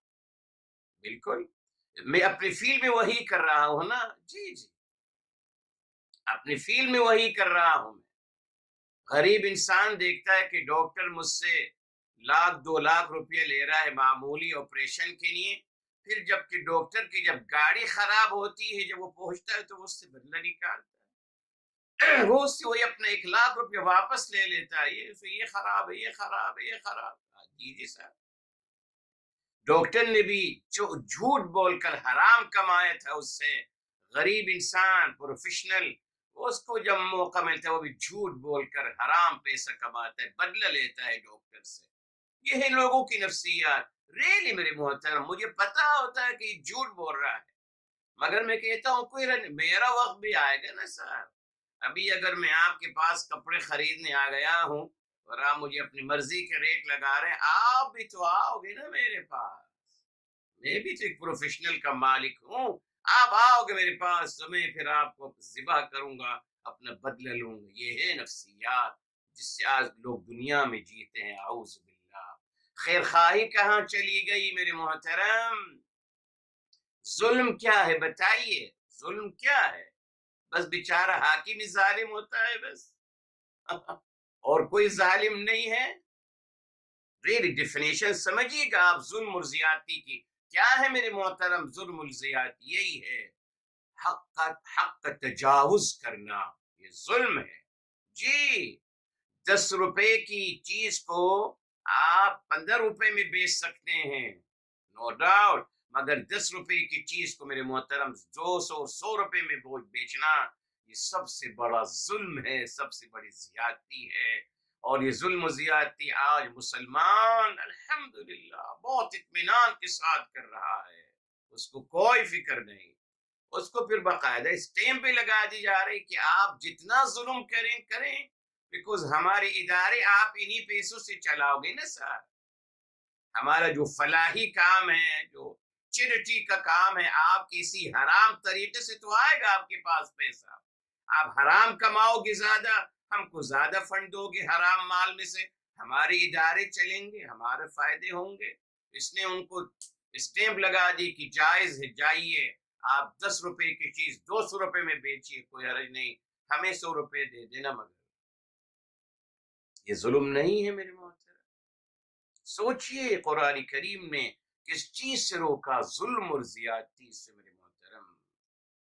بالکل، میں اپنی فیلڈ میں وہی کر رہا ہوں نا جی جی، اپنی فیلڈ میں وہی کر رہا ہوں میں۔ غریب انسان دیکھتا ہے کہ ڈاکٹر مجھ سے 1,00,000 2,00,000 روپیہ لے رہا ہے معمولی آپریشن کے لیے، پھر جب کہ ڈاکٹر کی جب گاڑی خراب ہوتی ہے، جب وہ پہنچتا ہے تو وہ اس سے بدلہ نکالتا ہے۔ وہ اس سے وہی اپنا 1 لاکھ روپیہ واپس لے لیتا ہے، یہ خراب ہے، یہ خراب ہے، یہ خراب ہے۔ جی جی سر، ڈاکٹر نے بھی جھوٹ بول کر حرام کمایا تھا اس سے، غریب انسان پروفیشنل، اس کو جب موقع ملتا ہے وہ بھی جھوٹ بول کر حرام پیسہ کماتا ہے، بدلہ لیتا ہے ڈاکٹر سے۔ یہ ہے لوگوں کی نفسیات۔ ریلی میرے محترم، مجھے پتا ہوتا ہے کہ یہ جھوٹ بول رہا ہے، مگر میں کہتا ہوں کوئی میرا وقت بھی آئے گا نا سر۔ ابھی اگر میں آپ کے پاس کپڑے خریدنے آ گیا ہوں اور آپ مجھے اپنی مرضی کے ریٹ لگا رہے ہیں، آپ بھی تو آؤ گے نا میرے پاس، میں بھی تو ایک پروفیشنل کا مالک ہوں۔ آپ آؤ گے میرے پاس تو میں پھر آپ کو ذبح کروں گا، اپنا بدلہ لوں گا۔ یہ ہے نفسیات جس سے آج لوگ دنیا میں جیتے ہیں، اعوذ باللہ۔ خیر خواہی کہاں چلی گئی میرے محترم؟ ظلم کیا ہے بتائیے؟ ظلم کیا ہے؟ بس بیچارہ حاکم ہی ظالم ہوتا ہے بس، اور کوئی ظالم نہیں ہے؟ ریلی ڈیفینیشن سمجھیے گا آپ ظلم اور زیادتی کی کیا ہے میرے محترم۔ ظلم اور زیادتی یہی ہے، حق کا تجاوز کرنا، یہ ظلم ہے۔ جی، 10 روپے کی چیز کو آپ 15 روپے میں بیچ سکتے ہیں، نو ڈاؤٹ، مگر 10 روپے کی چیز کو میرے محترم 200 100 روپے میں بیچنا، یہ سب سے بڑا ظلم ہے، سب سے بڑی زیادتی ہے۔ اور یہ ظلم و زیادتی آج مسلمان الحمدللہ بہت اطمینان کے ساتھ کر رہا ہے، اس کو کوئی فکر نہیں۔ اس کو پھر باقاعدہ اسٹیمپ پہ لگا دی جا رہی کہ آپ جتنا ظلم کریں کریں، بیکوز ہمارے ادارے آپ انہی پیسوں سے چلاؤ گے نا سر۔ ہمارا جو فلاحی کام ہے، جو چیریٹی کا کام ہے، آپ کسی حرام طریقے سے تو آئے گا آپ کے پاس پیسہ، آپ حرام کماؤ گے زیادہ، ہم کو زیادہ فنڈ دو گے حرام مال میں سے، ہمارے ادارے چلیں گے، ہمارے فائدے ہوں گے۔ اس نے ان کو اسٹیمپ لگا دی کہ جائز ہے، جائیے آپ 10 روپے کی چیز 200 روپے میں بیچیے، کوئی حرج نہیں، ہمیں 100 روپے دے دینا، مگر یہ ظلم نہیں ہے میرے محترم؟ سوچئے قرآن کریم نے کس چیز سے روکا؟ ظلم اور زیادتی سے میرے محترم۔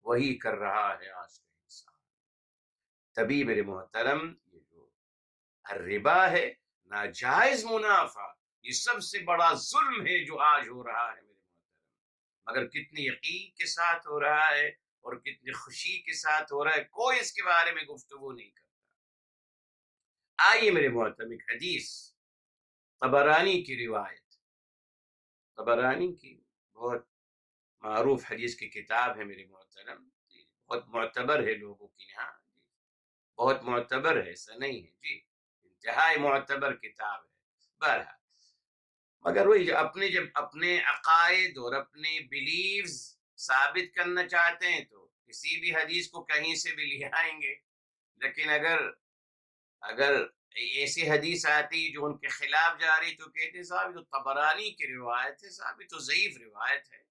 وہی کر رہا ہے آج کا انسان۔ تبھی میرے محترم یہ جو الربا ہے، ناجائز منافع، یہ سب سے بڑا ظلم ہے جو آج ہو رہا ہے میرے محترم، مگر کتنی یقین کے ساتھ ہو رہا ہے اور کتنی خوشی کے ساتھ ہو رہا ہے، کوئی اس کے بارے میں گفتگو نہیں کرتا۔ آئیے میرے محترم، ایک حدیث طبرانی کی روایت، طبرانی کی بہت معروف حدیث کی کتاب ہے میرے محترم، بہت معتبر ہے لوگوں کی یہاں، بہت معتبر ہے، ایسا نہیں ہے جی، انتہائی معتبر کتاب ہے۔ بہرحال، مگر وہی جب اپنے عقائد اور اپنے بلیفز ثابت کرنا چاہتے ہیں تو کسی بھی حدیث کو کہیں سے بھی لے آئیں گے، لیکن اگر ایسی حدیث آتی جو ان کے خلاف جا رہی تو کہتے صاحب تو طبرانی کی روایت ہے، صاحب تو ضعیف روایت ہے۔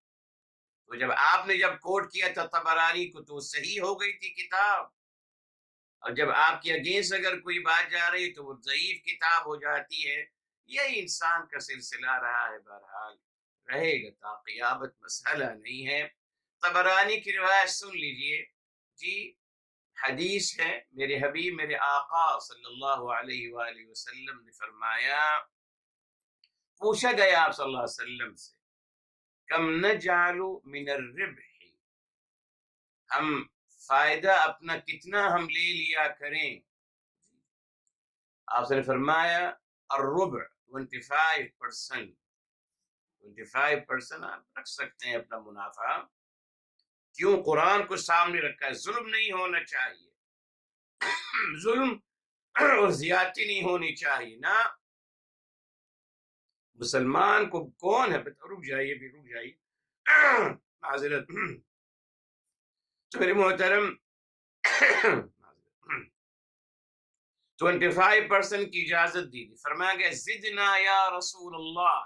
تو جب آپ نے کوٹ کیا تھا طبرانی کو تو صحیح ہو گئی تھی کتاب، اور جب آپ کے اگینسٹ اگر کوئی بات جا رہی تو وہ ضعیف کتاب ہو جاتی ہے۔ یہی انسان کا سلسلہ رہا ہے، بہرحال رہے گا تا قیامت، مسئلہ نہیں ہے۔ طبرانی کی روایت سن لیجئے جی، حدیث ہے، میرے حبیب میرے آقا صلی اللہ علیہ وآلہ وسلم نے فرمایا، پوچھا گیا آپ صلی اللہ علیہ وسلم سے، کم نجعل من الربح، ہم فائدہ اپنا کتنا ہم لے لیا کریں؟ آپ نے فرمایا الربع، 25%، 25% آپ رکھ سکتے ہیں اپنا منافع۔ کیوں؟ قرآن کو سامنے رکھا ہے، ظلم نہیں ہونا چاہیے، ظلم اور زیادتی نہیں ہونی چاہیے نا۔ مسلمان کو کون ہے، رک جائیے بھی، رک جائیے، معذرت۔ تو میرے محترم 25% کی اجازت دی، فرمایا گیا زدنا یا رسول اللہ،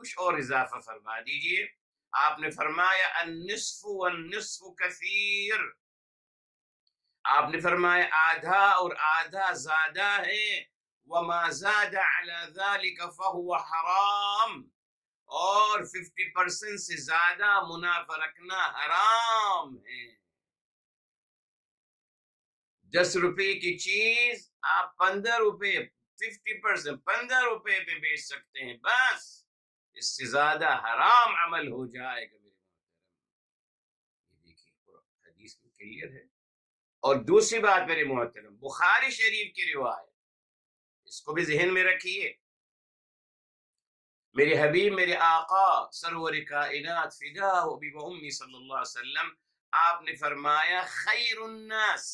کچھ اور اضافہ فرما دیجئے۔ آپ نے فرمایا النصف والنصف کثیر، آپ نے فرمایا آدھا اور آدھا زیادہ ہے، وما زاد على ذلك فهو حرام، اور 50% سے زیادہ منافع رکھنا حرام ہے۔ 10 روپے کی چیز آپ 15 روپے 50% 15 روپے پہ بیچ سکتے ہیں، بس اس سے زیادہ حرام عمل ہو جائے گا میرے محترم۔ یہ دیکھیے حدیث میں کلیئر ہے۔ اور دوسری بات میرے محترم، بخاری شریف کی روایت، اس کو بھی ذہن میں رکھیے۔ میرے حبیب، میرے آقا سرور کائنات فداہ ابی و امی صلی اللہ علیہ وسلم، آپ نے فرمایا خیر الناس،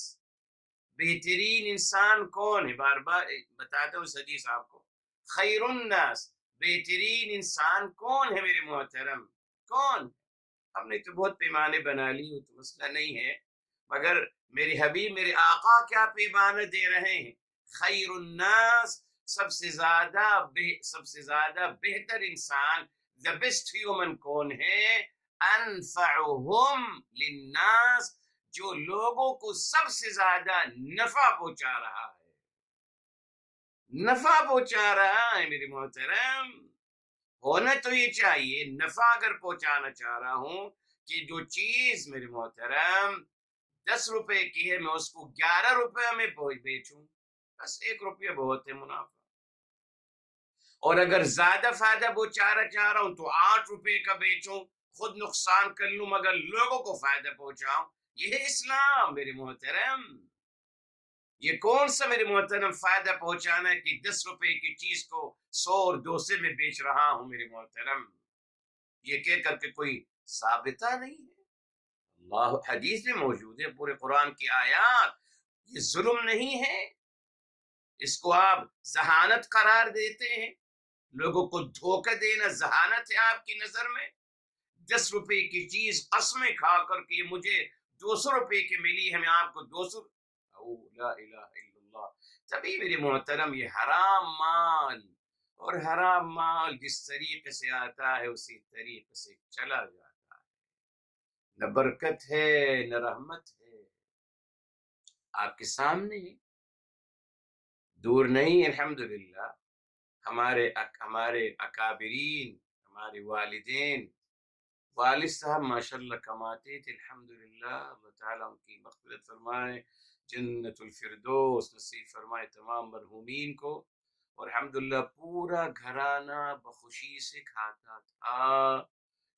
بہترین انسان کون ہے؟ بار بار بتاتا ہوں اس حدیث آپ کو، خیر الناس، بہترین انسان کون ہے میرے محترم؟ کون؟ ہم نے تو بہت پیمانے بنا لی، وہ تو مسئلہ نہیں ہے، مگر میرے حبیب میرے آقا کیا پیمانہ دے رہے ہیں؟ خیر الناس، سب سے زیادہ بہتر انسان، the best human کون ہے؟ انفعهم للناس، جو لوگوں کو سب سے زیادہ نفع پہنچا رہا ہے، نفع پہنچا رہا ہے میرے محترم۔ ہونا تو یہ چاہیے، نفع اگر پہنچانا چاہ رہا ہوں کہ جو چیز میرے محترم 10 روپے کی ہے، میں اس کو 11 روپے میں بیچوں، بس 1 روپیہ بہت ہے منافع۔ اور اگر زیادہ فائدہ پہنچانا چاہ رہا ہوں تو 8 روپے کا بیچوں، خود نقصان کر لوں مگر لوگوں کو فائدہ پہنچاؤں۔ یہ ہے اسلام میرے محترم۔ یہ کون سا میرے محترم فائدہ پہنچانا ہے کہ 10 روپے کی چیز کو 100 اور 200 میں بیچ رہا ہوں میرے محترم؟ یہ کہہ کر کے کوئی ثابتہ نہیں ہے، اللہ حدیث میں موجود ہے، پورے قرآن کی آیات۔ یہ ظلم نہیں ہے، اس کو آپ ذہانت قرار دیتے ہیں، لوگوں کو دھوکہ دینا ذہانت ہے آپ کی نظر میں۔ 10 روپے کی چیز قسمیں کھا کر کے مجھے 200 روپے کی ملی ہے، میں آپ کو 200، لا الہ الا اللہ۔ تبھی میرے محترم یہ حرام مال، اور حرام مال جس طریقے سے آتا ہے اسی طریقے سے چلا جاتا ہے، نہ برکت ہے نہ رحمت ہے۔ آپ کے سامنے دور نہیں، الحمدللہ ہمارے اکابرین، ہمارے والدین، والد صاحب ماشاءاللہ کماتے تھے، الحمدللہ، اللہ تعالیٰ ان کی مغفرت فرمائے، جنت الفردوس نصیب فرمائے تمام مرحومین کو۔ اور الحمدللہ پورا گھرانہ بخوشی سے کھاتا تھا،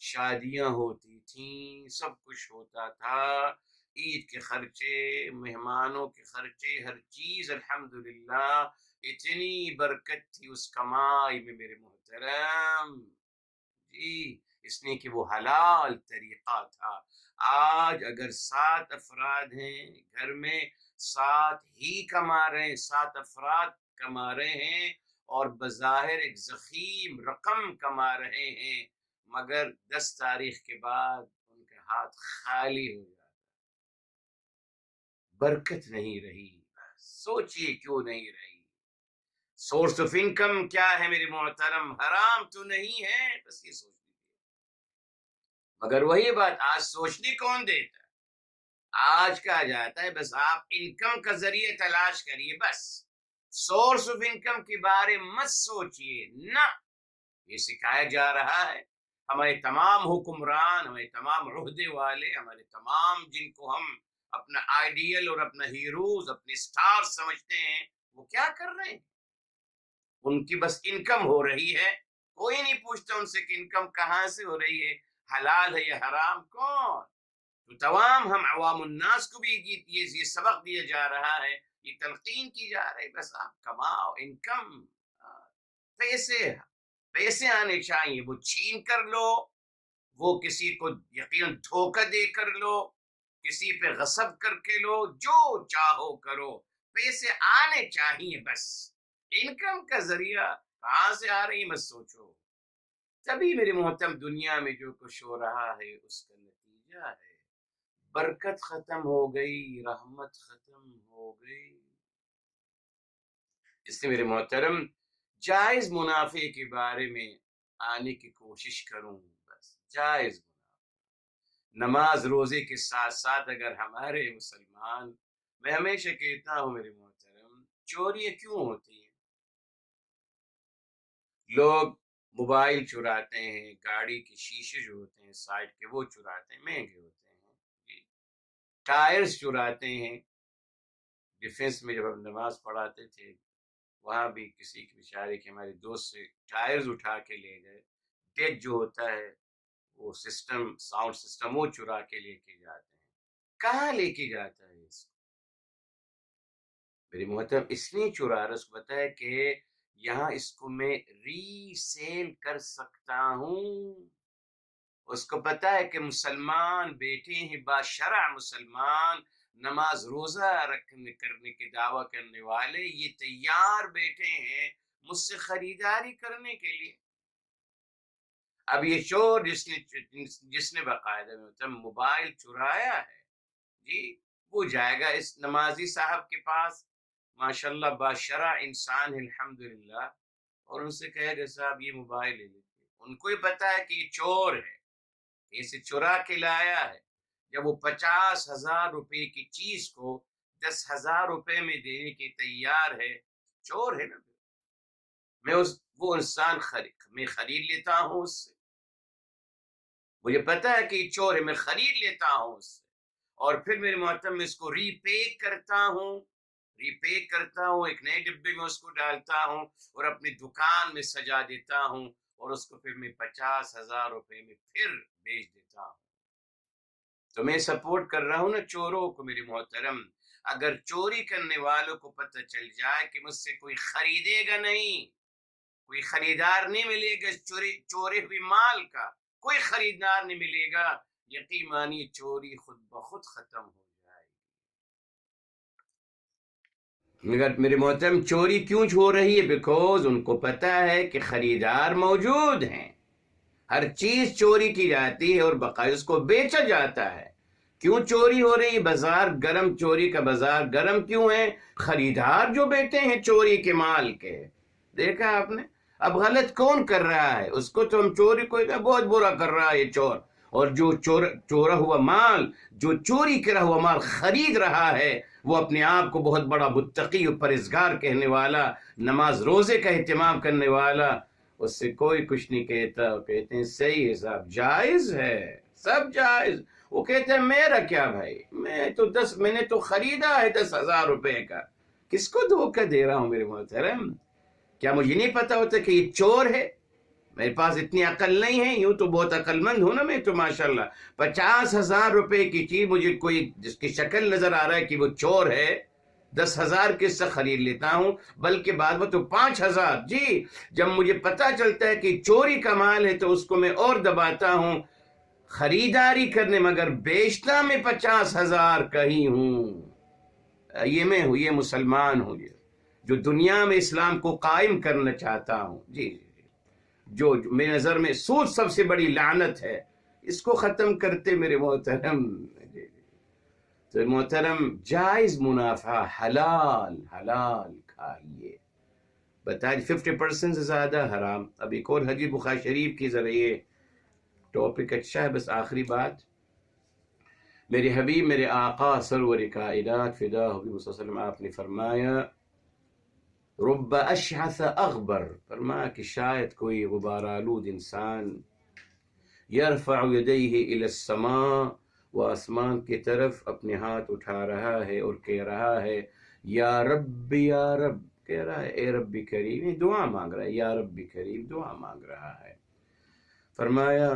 شادیاں ہوتی تھیں، سب کچھ ہوتا تھا، عید کے خرچے، مہمانوں کے خرچے، ہر چیز الحمدللہ، اتنی برکت تھی اس کمائی میں میرے محترم، جی، اس نے کہ وہ حلال طریقہ تھا۔ آج اگر 7 افراد ہیں گھر میں، 7 ہی کما رہے ہیں، 7 افراد کما رہے ہیں، اور بظاہر ایک ضخیم رقم کما رہے ہیں، مگر 10 تاریخ کے بعد ان کے ہاتھ خالی ہو جاتے، برکت نہیں رہی۔ سوچئے کیوں نہیں رہی؟ سورس آف انکم کیا ہے میرے محترم؟ حرام تو نہیں ہے، بس یہ سوچ لیجیے۔ مگر وہی بات، آج سوچنے کون دیتا ہے؟ آج کہا جاتا ہے بس آپ انکم کا ذریعہ تلاش کریے، بس سورس آف انکم کے بارے مت سوچئے، نہ، یہ سکھایا جا رہا ہے۔ ہمارے تمام حکمران، ہمارے تمام عہدے والے، ہمارے تمام جن کو ہم اپنا آئیڈیل اور اپنا ہیروز، اپنے سٹار سمجھتے ہیں، وہ کیا کر رہے ہیں؟ ان کی بس انکم ہو رہی ہے، کوئی نہیں پوچھتا ان سے کہ انکم کہاں سے ہو رہی ہے، حلال ہے یا حرام؟ کون؟ تو تمام ہم عوام الناس کو بھی یہ سبق دیا جا رہا ہے، یہ تلقین کی جا رہی ہے، بس آپ کماؤ، انکم، پیسے آنے چاہیے، وہ چھین کر لو، وہ کسی کو یقیناً دھوکہ دے کر لو، کسی پہ غصب کر کے لو، جو چاہو کرو، پیسے آنے چاہیے، بس انکم کا ذریعہ کہاں سے آ رہی مت سوچو۔ تبھی میرے محترم دنیا میں جو کچھ ہو رہا ہے اس کا نتیجہ ہے برکت ختم ہو گئی، رحمت ختم ہو گئی۔ اس لیے میرے محترم جائز منافع کے بارے میں آنے کی کوشش کروں، بس جائز منافع۔ نماز روزے کے ساتھ ساتھ اگر ہمارے مسلمان، میں ہمیشہ کہتا ہوں میرے محترم، چوریاں کیوں ہوتی ہیں؟ لوگ موبائل چراتے ہیں، گاڑی کے شیشے جو ہوتے ہیں سائڈ کے وہ چراتے ہیں، مہنگے ہوتے ہیں، ٹائرز چراتے ہیں، ڈیفینس میں جب ہم نماز پڑھاتے تھے وہاں بھی کسی کے بیچارے کے ہمارے دوست سے ٹائرز اٹھا کے لے گئے. ڈیک جو ہوتا ہے وہ سسٹم ساؤنڈ سسٹم وہ چرا کے لے کے جاتے ہیں. کہاں لے کے جاتا ہے اس کو؟ میری محترم اس لیے چرا رہا، اس کو بتایا کہ یہاں اس کو میں ری سیل کر سکتا ہوں. اس کو پتا ہے کہ مسلمان بیٹے ہیں باشرع مسلمان نماز روزہ کرنے کے دعویٰ کرنے والے، یہ تیار بیٹھے ہیں مجھ سے خریداری کرنے کے لیے. اب یہ چور جس نے باقاعدہ موبائل چرایا ہے جی وہ جائے گا اس نمازی صاحب کے پاس، ماشاءاللہ باشرع انسان ہے الحمدللہ، اور ان سے کہے گا صاحب یہ موبائل لے لیتے. ان کو ہی پتا ہے کہ یہ چور ہے، اسے چرا کے لایا ہے. جب وہ 50,000 روپے کی چیز کو 10,000 روپے میں دینے کے تیار ہے، چور ہے نا. میں وہ انسان میں خرید لیتا ہوں اس سے، مجھے پتا ہے کہ یہ چور ہے، میں خرید لیتا ہوں اس سے، اور پھر میرے محترم میں اس کو ری پیک کرتا ہوں، ایک نئے ڈبے میں اس کو ڈالتا ہوں اور اپنی دکان میں سجا دیتا ہوں، اور اس کو پھر میں 50,000 روپے میں پھر بیچ دیتا ہوں. تو میں سپورٹ کر رہا ہوں نا چوروں کو. میرے محترم اگر چوری کرنے والوں کو پتہ چل جائے کہ مجھ سے کوئی خریدے گا نہیں، کوئی خریدار نہیں ملے گا چورے ہوئے مال کا، کوئی خریدار نہیں ملے گا، یقین مانی چوری خود بخود ختم ہو جائے گی. مگر میرے محترم چوری کیوں ہو رہی ہے؟ بیکوز ان کو پتا ہے کہ خریدار موجود ہیں. ہر چیز چوری کی جاتی ہے اور باقاعدہ اس کو بیچا جاتا ہے. کیوں چوری ہو رہی ہے؟ بازار گرم، چوری کا بازار گرم کیوں ہے؟ خریدار جو بیٹھے ہیں چوری کے مال کے. دیکھا آپ نے؟ اب غلط کون کر رہا ہے؟ اس کو تو ہم چوری کوئی بہت برا کر رہا ہے یہ چور، اور جو چورا ہوا مال، جو چوری کرا ہوا مال خرید رہا ہے وہ اپنے آپ کو بہت بڑا متقی و پرہیزگار کہنے والا، نماز روزے کا اہتمام کرنے والا، اس سے کوئی کچھ نہیں کہتا. وہ کہتے ہیں صحیح ہے صاحب، جائز ہے، سب جائز. وہ کہتے ہیں میرا کیا بھائی، میں نے تو خریدا ہے 10,000 روپے کا، کس کو دھوکہ دے رہا ہوں میرے محترم؟ کیا مجھے نہیں پتا ہوتا کہ یہ چور ہے؟ میرے پاس اتنی عقل نہیں ہے، یوں تو بہت عقل مند ہوں نا میں تو ماشاءاللہ. 50,000 روپے کی چیز مجھے کوئی جس کی شکل نظر آ رہا ہے کہ وہ چور ہے، 10,000 کے سے خرید لیتا ہوں، بلکہ بعد میں تو 5,000. جی جب مجھے پتا چلتا ہے کہ چوری کا مال ہے تو اس کو میں اور دباتا ہوں، خریداری کرنے، مگر بیچنا میں 50,000 کا ہی ہوں. یہ میں ہوں، یہ مسلمان ہوں جو دنیا میں اسلام کو قائم کرنا چاہتا ہوں. جی جو میری نظر میں سود سب سے بڑی لعنت ہے، اس کو ختم کرتے میرے محترم. تو محترم جائز منافع، حلال کھائیے. بتائیے 50% سے زیادہ حرام. اب ایک اور حدیث بخاری شریف کی ذریعے ٹاپک اچھا ہے، بس آخری بات. میرے حبیب میرے آقا سرور کائنات فدا ہو بھی صلی اللہ علیہ وسلم، آپ نے فرمایا رب اشعث اغبر، فرمایا کہ شاید کوئی غبار آلود انسان یرفع یدیہ الی السماء، وہ آسمان کی طرف اپنے ہاتھ اٹھا رہا ہے اور کہہ رہا ہے یا رب یا رب، کہہ رہا ہے اے رب کریم، دعا مانگ رہا ہے، یا رب کریم دعا مانگ رہا ہے. فرمایا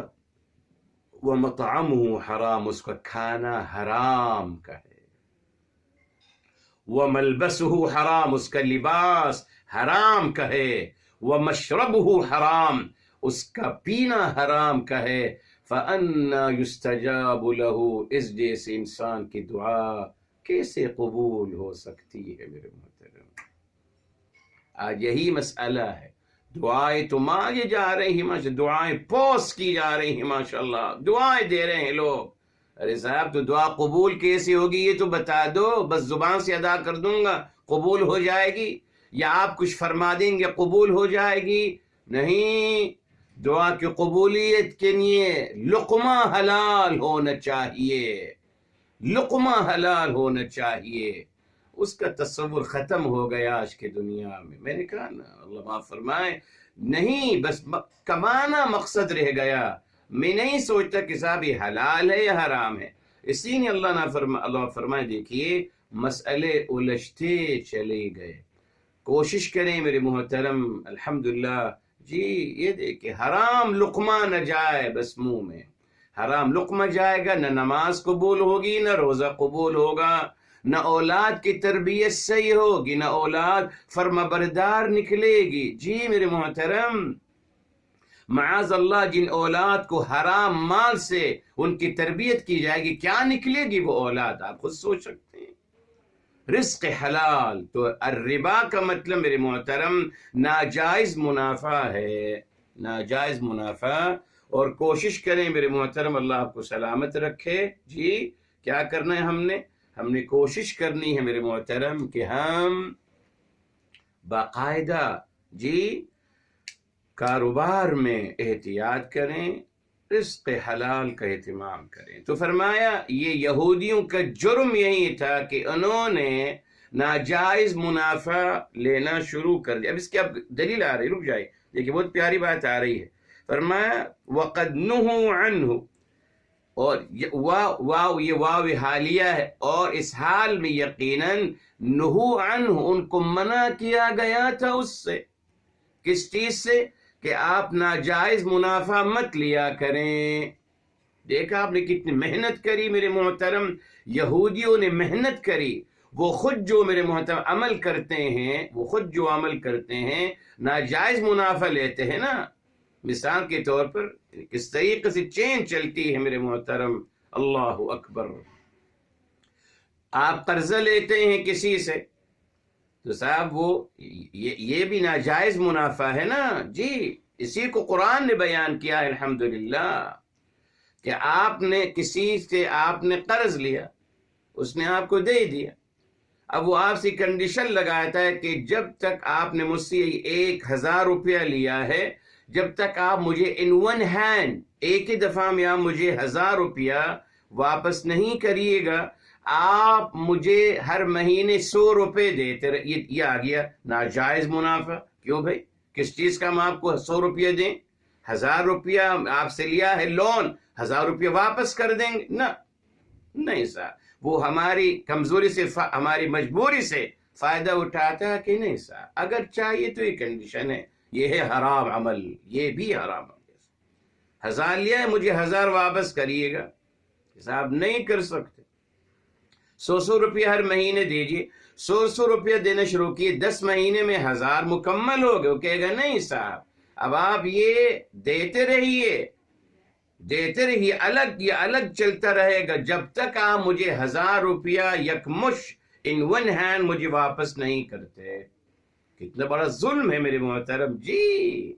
وَمَطْعَمُهُ حرام، اس کا کھانا حرام کا ہے. وَمَلْبَسُهُ حرام، اس کا لباس حرام کا ہے. وَمَشْرَبُهُ حرام، اس کا پینا حرام کا ہے. فَأَنَّا يُسْتَجَابُ لَهُ، اس جیسے انسان کی دعا کیسے قبول ہو سکتی ہے؟ میرے محترم آج یہی مسئلہ ہے. دعائیں تو مانگے جا رہی ہیں، ماشاء دعائیں پوسٹ کی جا رہی ہیں، ماشاءاللہ دعائیں دے رہے ہیں لوگ. ارے صاحب تو دعا قبول کیسے ہوگی یہ تو بتا دو، بس زبان سے ادا کر دوں گا قبول ہو جائے گی، یا آپ کچھ فرما دیں گے قبول ہو جائے گی؟ نہیں، دعا کی قبولیت کے لیے لقمہ حلال ہونا چاہیے، لقمہ حلال ہونا چاہیے. اس کا تصور ختم ہو گیا آج کی دنیا میں. میں نے کہا نا اللہ معاف فرمائے، نہیں بس کمانا مقصد رہ گیا. میں نہیں سوچتا کہ صاحب یہ حلال ہے یا حرام ہے، اسی نے اللہ فرمائے دیکھیے مسئلے الجھتے چلے گئے. کوشش کریں میرے محترم. الحمدللہ جی یہ دیکھیں حرام لقمہ نہ جائے بس منہ میں. حرام لقمہ جائے گا نہ نماز قبول ہوگی نہ روزہ قبول ہوگا نہ اولاد کی تربیت صحیح ہوگی نہ اولاد فرمانبردار نکلے گی. جی میرے محترم معاذ اللہ جن اولاد کو حرام مال سے ان کی تربیت کی جائے گی کیا نکلے گی وہ اولاد آپ خود سوچ سکتے ہیں. رزق حلال تو الربا کا مطلب میرے محترم ناجائز منافع ہے. ناجائز منافع. اور کوشش کریں میرے محترم اللہ آپ کو سلامت رکھے. جی کیا کرنا ہے ہم نے کوشش کرنی ہے میرے محترم کہ ہم باقاعدہ جی کاروبار میں احتیاط کریں رزق حلال کا اہتمام کریں. تو فرمایا یہ یہودیوں کا جرم یہی تھا کہ انہوں نے ناجائز منافع لینا شروع کر دیا. اب اس کی اب دلیل آ رہی رک جائے دیکھیے بہت پیاری بات آ رہی ہے. فرمایا وَقَدْ نُهُوا عَنْهُ اور یہ واو حالیہ ہے اور اس حال میں یقیناً نُهُوا عَنْهُ ان کو منع کیا گیا تھا اس سے. کس چیز سے کہ آپ ناجائز منافع مت لیا کریں. دیکھا آپ نے کتنی محنت کری میرے محترم. یہودیوں نے محنت کری. وہ خود جو میرے محترم عمل کرتے ہیں ناجائز منافع لیتے ہیں نا. مثال کے طور پر کس طریقے سے چین چلتی ہے میرے محترم. اللہ اکبر. آپ قرضہ لیتے ہیں کسی سے تو صاحب وہ یہ بھی ناجائز منافع ہے نا. جی اسی کو قرآن نے بیان کیا ہے الحمدللہ کہ آپ نے کسی سے آپ نے قرض لیا اس نے آپ کو دے دیا. اب وہ آپ سے کنڈیشن لگاتا ہے کہ جب تک آپ نے مجھ سے 1000 روپیہ لیا ہے جب تک آپ مجھے ان ون ہینڈ ایک ہی دفعہ میں آپ مجھے 1000 روپیہ واپس نہیں کریے گا آپ مجھے ہر مہینے 100 روپے دیتے رہے. یہ آ گیا ناجائز منافع. کیوں بھائی کس چیز کا ہم آپ کو 100 روپیہ دیں؟ 1000 روپیہ آپ سے لیا ہے لون 1000 روپیہ واپس کر دیں گے؟ نہیں صاحب. وہ ہماری کمزوری سے ہماری مجبوری سے فائدہ اٹھاتا ہے کہ نہیں صاحب. اگر چاہیے تو یہ کنڈیشن ہے. یہ ہے حرام عمل. یہ بھی حرام عمل. 1000 لیا ہے مجھے 1000 واپس کریے گا صاحب نہیں کر سکتے. 100 روپیہ ہر مہینے دیجیے. 100 روپیہ دینا شروع کیے 10 مہینے میں 1000 مکمل ہو گئے. وہ کہے گا نہیں صاحب اب آپ یہ دیتے رہیے یہ الگ چلتا رہے گا جب تک آپ مجھے 1000 روپیہ یکمش ان ون ہینڈ مجھے واپس نہیں کرتے. کتنا بڑا ظلم ہے میرے محترم. جی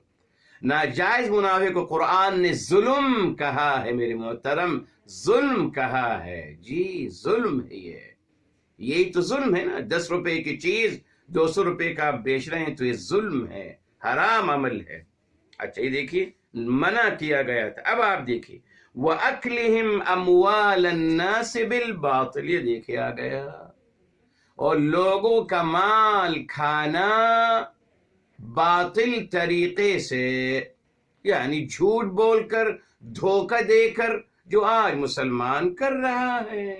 ناجائز منافع کو قرآن نے ظلم کہا ہے میرے محترم. ظلم کہا ہے. جی ظلم ہے. یہی تو ظلم ہے نا. 10 روپے کی چیز 200 روپے کا آپ بیچ رہے ہیں تو یہ ظلم ہے حرام عمل ہے. اچھا یہ دیکھیے منع کیا گیا تھا. اب آپ دیکھیے وَأَكْلِهِمْ أَمْوَالَ النَّاسِ بِالْبَاطِلِ. یہ دیکھے آ گیا اور لوگوں کا مال کھانا باطل طریقے سے یعنی جھوٹ بول کر دھوکہ دے کر جو آج مسلمان کر رہا ہے.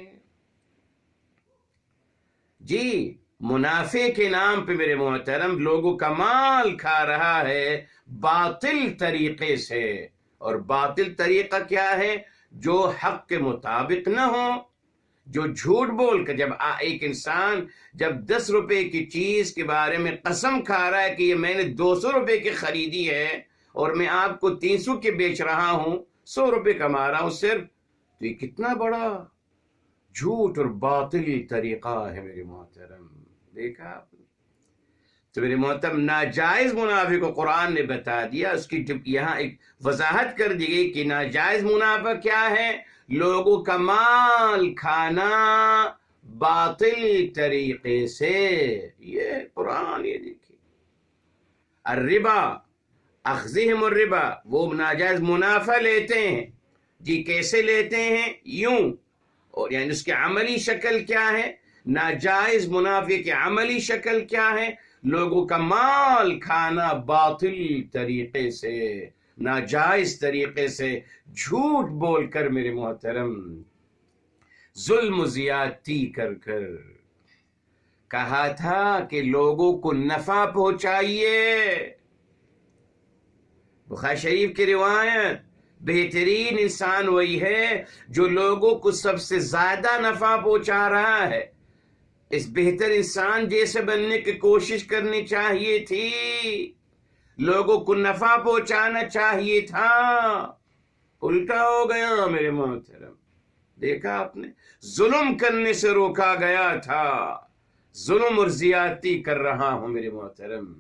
جی منافع کے نام پہ میرے محترم لوگوں کا مال کھا رہا ہے باطل طریقے سے. اور باطل طریقہ کیا ہے؟ جو حق کے مطابق نہ ہو جو جھوٹ بول کر جب ایک انسان جب 10 روپے کی چیز کے بارے میں قسم کھا رہا ہے کہ یہ میں نے 200 روپے کی خریدی ہے اور میں آپ کو 300 کے بیچ رہا ہوں 100 روپے کما رہا ہوں صرف تو یہ کتنا بڑا جھوٹ اور باطل طریقہ ہے میرے محترم. دیکھا آپ نے تو میرے محترم ناجائز منافع کو قرآن نے بتا دیا. اس کی جب یہاں ایک وضاحت کر دی گئی کہ ناجائز منافع کیا ہے. لوگوں کا مال کھانا باطل طریقے سے. یہ قرآن یہ دیکھیے الربا اخذہم الربا وہ ناجائز منافع لیتے ہیں. جی کیسے لیتے ہیں؟ یوں. اور یعنی اس کی عملی شکل کیا ہے؟ ناجائز منافع کی عملی شکل کیا ہے؟ لوگوں کا مال کھانا باطل طریقے سے ناجائز طریقے سے جھوٹ بول کر میرے محترم. ظلم و زیادتی کر کر کہا تھا کہ لوگوں کو نفع پہنچائیے. بخاری شریف کی روایت، بہترین انسان وہی ہے جو لوگوں کو سب سے زیادہ نفع پہنچا رہا ہے. اس بہتر انسان جیسے بننے کی کوشش کرنی چاہیے تھی، لوگوں کو نفع پہنچانا چاہیے تھا. الٹا ہو گیا میرے محترم. دیکھا آپ نے، ظلم کرنے سے روکا گیا تھا، ظلم اور زیادتی کر رہا ہوں میرے محترم.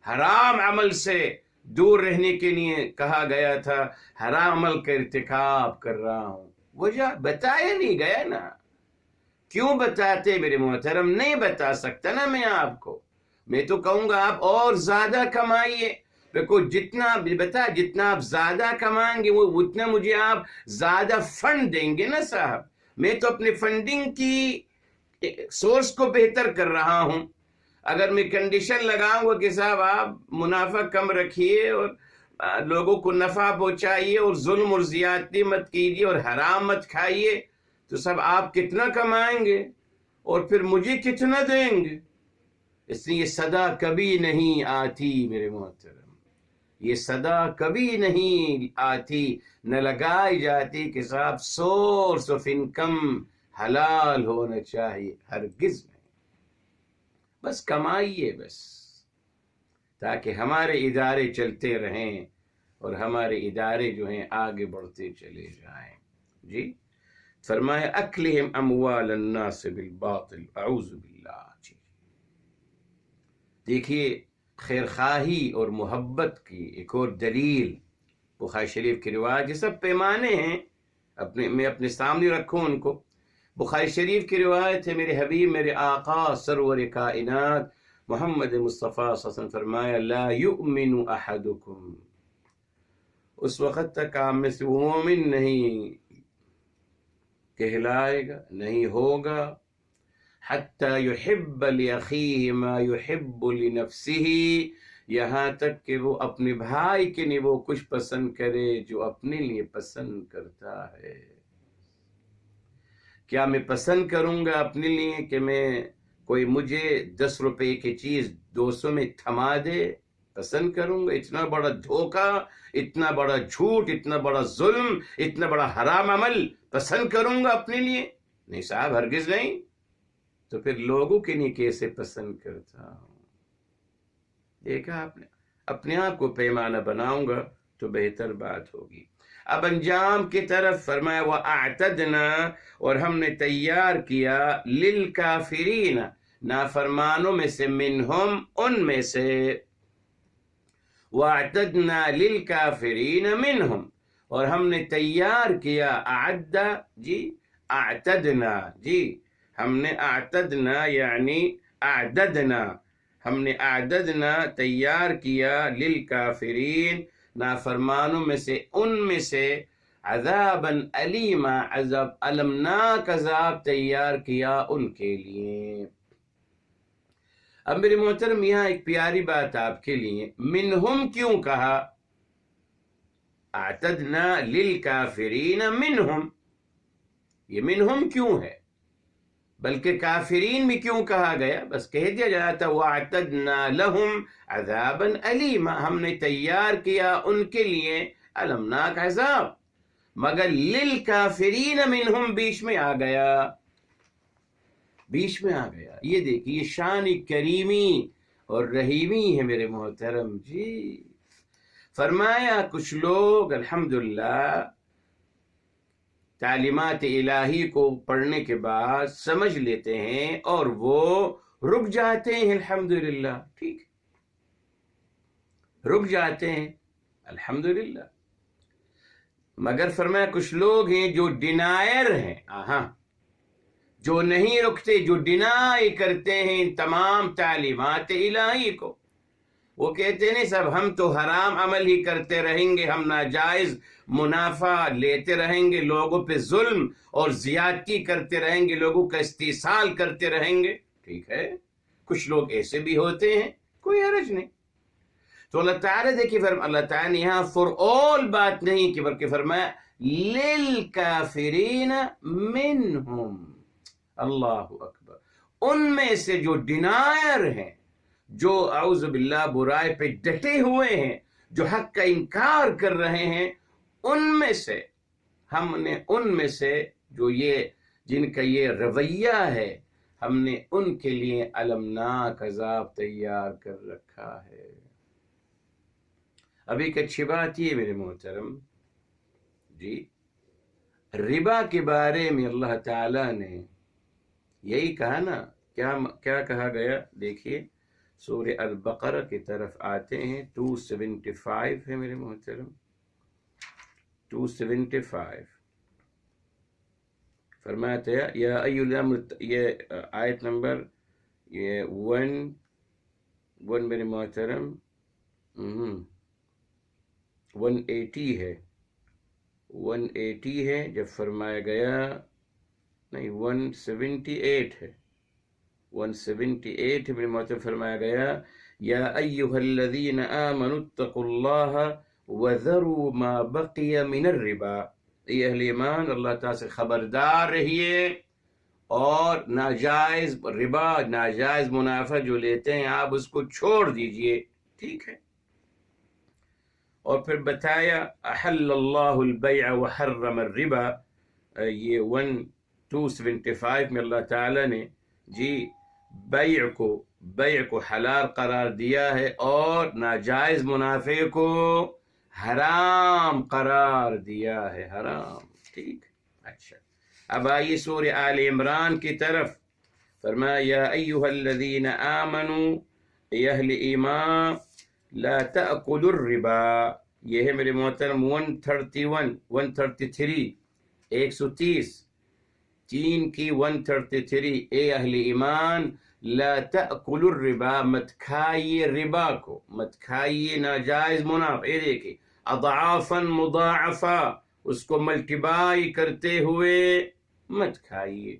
حرام عمل سے دور رہنے کے لیے کہا گیا تھا، حرام عمل کا ارتکاب کر رہا ہوں. وجہ بتایا نہیں گیا نا. کیوں بتاتے میرے محترم؟ نہیں بتا سکتا نا میں آپ کو. میں تو کہوں گا آپ اور زیادہ کمائیے. دیکھو جتنا آپ زیادہ کمائیں گے وہ اتنا مجھے آپ زیادہ فنڈ دیں گے نا صاحب. میں تو اپنے فنڈنگ کی سورس کو بہتر کر رہا ہوں. اگر میں کنڈیشن لگاؤں گا کہ صاحب آپ منافع کم رکھیے اور لوگوں کو نفع پہنچائیے اور ظلم اور زیادتی مت کیجیے اور حرام مت کھائیے، تو سب آپ کتنا کمائیں گے اور پھر مجھے کتنا دیں گے؟ اس لیے یہ صدا کبھی نہیں آتی میرے محترم، یہ صدا کبھی نہیں آتی، نہ لگائی جاتی کہ صاحب سورس آف انکم حلال ہونا چاہیے. ہرگز نہیں. بس کمائیے بس، تاکہ ہمارے ادارے چلتے رہیں اور ہمارے ادارے جو ہیں آگے بڑھتے چلے جائیں. جی فرمایا اکلہم اموال الناس بالباطل، اعوذ باللہ. جی دیکھیے خیر خواہی اور محبت کی ایک اور دلیل بخاری شریف کی روایت. یہ سب پیمانے ہیں، میں اپنے سامنے رکھوں ان کو. بخاری شریف کی روایت ہے، میرے حبیب میرے آقا سرور کائنات محمد مصطفیٰ صلی اللہ علیہ وسلم فرمایا لا یؤمن احدکم، اس وقت تک آپ میں سے وہ مومن نہیں کہلائے گا، نہیں ہوگا، حتی یحب لأخیہ ما یحب لنفسہ، یہاں تک کہ وہ اپنے بھائی کے لیے وہ کچھ پسند کرے جو اپنے لیے پسند کرتا ہے. کیا میں پسند کروں گا اپنے لیے کہ کوئی مجھے 10 روپے کی چیز 200 میں تھما دے؟ پسند کروں گا؟ اتنا بڑا دھوکہ، اتنا بڑا جھوٹ، اتنا بڑا ظلم، اتنا بڑا حرام عمل پسند کروں گا اپنے لیے؟ نہیں صاحب، ہرگز نہیں. تو پھر لوگوں کے لیے کیسے پسند کرتا ہوں؟ دیکھا آپ نے. اپنے آپ کو پیمانہ بناؤں گا تو بہتر بات ہوگی. اب انجام کی طرف فرمایا وَأَعْتَدْنَا، اور ہم نے تیار کیا للکافرین، نافرمانوں میں سے، منہم ان میں سے، وَأَعْتَدْنَا لِلْكَافِرِينَ مِنْهُمْ، اور ہم نے تیار کیا، اعدہ جی اعتدنا، جی ہم نے اعتدنا یعنی اعددنا، ہم نے اعددنا تیار کیا للکافرین نافرمانوں میں سے، ان میں سے، عذاباً علیما، عذاب المناک عذاب تیار کیا ان کے لیے. اب میرے محترم یہاں ایک پیاری بات آپ کے لیے، منہم کیوں کہا؟ اعتدنا للکافرین منہم، یہ منہم کیوں ہے؟ بلکہ کافرین بھی کیوں کہا گیا؟ بس کہہ دیا جاتا وَأَعْتَدْنَا لَهُمْ عَذَابًا عَلِيمًا، ہم نے تیار کیا ان کے لیے المناک عذاب. مگر للکافرین منہم بیچ میں آ گیا، بیچ میں آ گیا. یہ دیکھیے یہ شان کریمی اور رحیمی ہے میرے محترم. جی فرمایا کچھ لوگ الحمدللہ تعلیمات الہی کو پڑھنے کے بعد سمجھ لیتے ہیں اور وہ رک جاتے ہیں. الحمدللہ ٹھیک، رک جاتے ہیں الحمدللہ. مگر فرمایا کچھ لوگ ہیں جو ڈینائر ہیں، جو نہیں رکتے، جو ڈینائی کرتے ہیں ان تمام تعلیمات الہی کو. وہ کہتے نہیں صاحب ہم تو حرام عمل ہی کرتے رہیں گے، ہم ناجائز منافع لیتے رہیں گے، لوگوں پہ ظلم اور زیادتی کرتے رہیں گے، لوگوں کا استحصال کرتے رہیں گے. ٹھیک ہے، کچھ لوگ ایسے بھی ہوتے ہیں، کوئی حرج نہیں. تو اللہ تعالیٰ دیکھیے اللہ تعالیٰ نے یہاں فور آل بات نہیں کی، بلکہ فرمایا للکافرین منہم، اللہ اکبر، ان میں سے جو ڈینائر ہیں، جو اعوذ باللہ برائی پہ ڈٹے ہوئے ہیں، جو حق کا انکار کر رہے ہیں، ان میں سے ہم نے، ان میں سے جو یہ جن کا یہ رویہ ہے، ہم نے ان کے لیے المناک عذاب تیار کر رکھا ہے۔ اب ایک اچھی بات یہ میرے محترم جی، ربا کے بارے میں اللہ تعالیٰ نے یہی کہا نا، کیا کہا گیا؟ دیکھیے سورہ البقرہ کی طرف آتے ہیں، 275 ہے میرے محترم، 275 فرمایا تھا یا ایھا الامر، یہ آیت نمبر یہ 1 میرے محترم 180 ہے، 180 ہے، جب فرمایا گیا، نہیں 178 ہے، 178 میرے محترم، فرمایا گیا یا ایھا الذین آمنوا اتقوا اللہ وذروا ما بقی من الربا، اے اہل ایمان اللہ تعالیٰ سے خبردار رہیے اور ناجائز ربا، ناجائز منافع جو لیتے ہیں آپ اس کو چھوڑ دیجئے، ٹھیک ہے؟ اور پھر بتایا احل اللہ البیع وحرم الربا، یہ 275 میں اللہ تعالیٰ نے جی بیع کو حلال قرار دیا ہے اور ناجائز منافع کو حرام قرار دیا ہے، حرام، ٹھیک۔ اچھا، اب آئیے سورہ آل عمران کی طرف، فرمایا یا ایھا الذین آمنوا، اے اہل ایمان، لا تأکلوا الربا، یہ ہے میرے محترم 131 133 130 3 کی 133، اے اہل ایمان لا تأکلوا الربا، مت کھائیے ربا کو، مت کھائیے ناجائز منافع، یہ دیکھیں اضعافا مضاعفا، اس کو ملٹیپلائی کرتے ہوئے مت کھائیے،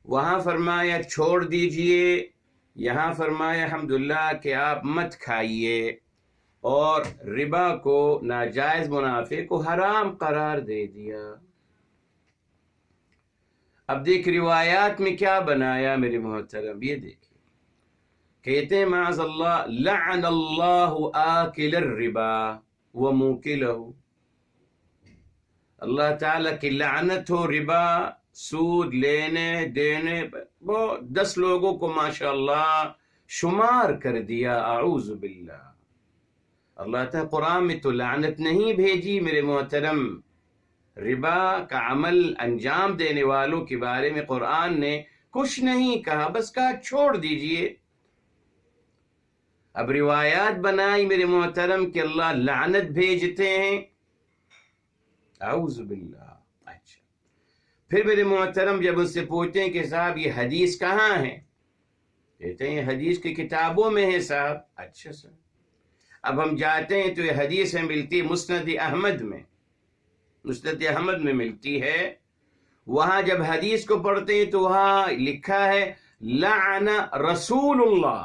وہاں فرمایا چھوڑ دیجئے، یہاں فرمایا الحمدللہ کہ آپ مت کھائیے، اور ربا کو، ناجائز منافع کو حرام قرار دے دیا۔ اب دیکھ روایات میں کیا بنایا میرے محترم، یہ دیکھیں، کہتے ہیں معاذ اللہ لعن اللہ آکل الربا وموکلہ، اللہ تعالیٰ کی لعنت ہو ربا، سود لینے دینے، وہ 10 لوگوں کو ماشاءاللہ شمار کر دیا، اعوذ باللہ۔ اللہ تعالیٰ قرآن میں تو لعنت نہیں بھیجی میرے محترم، ربا کا عمل انجام دینے والوں کے بارے میں قرآن نے کچھ نہیں کہا، بس کہا چھوڑ دیجئے۔ اب روایات بنائی میرے محترم کہ اللہ لعنت بھیجتے ہیں، اعوذ باللہ۔ اچھا، پھر میرے محترم جب ان سے پوچھتے ہیں کہ صاحب یہ حدیث کہاں ہے، کہتے ہیں حدیث کی کتابوں میں ہے صاحب۔ اچھا سر، اب ہم جاتے ہیں تو یہ حدیث ہے، ملتی مسند احمد میں، مسند احمد میں ملتی ہے، وہاں جب حدیث کو پڑھتے ہیں تو وہاں لکھا ہے لعن رسول اللہ،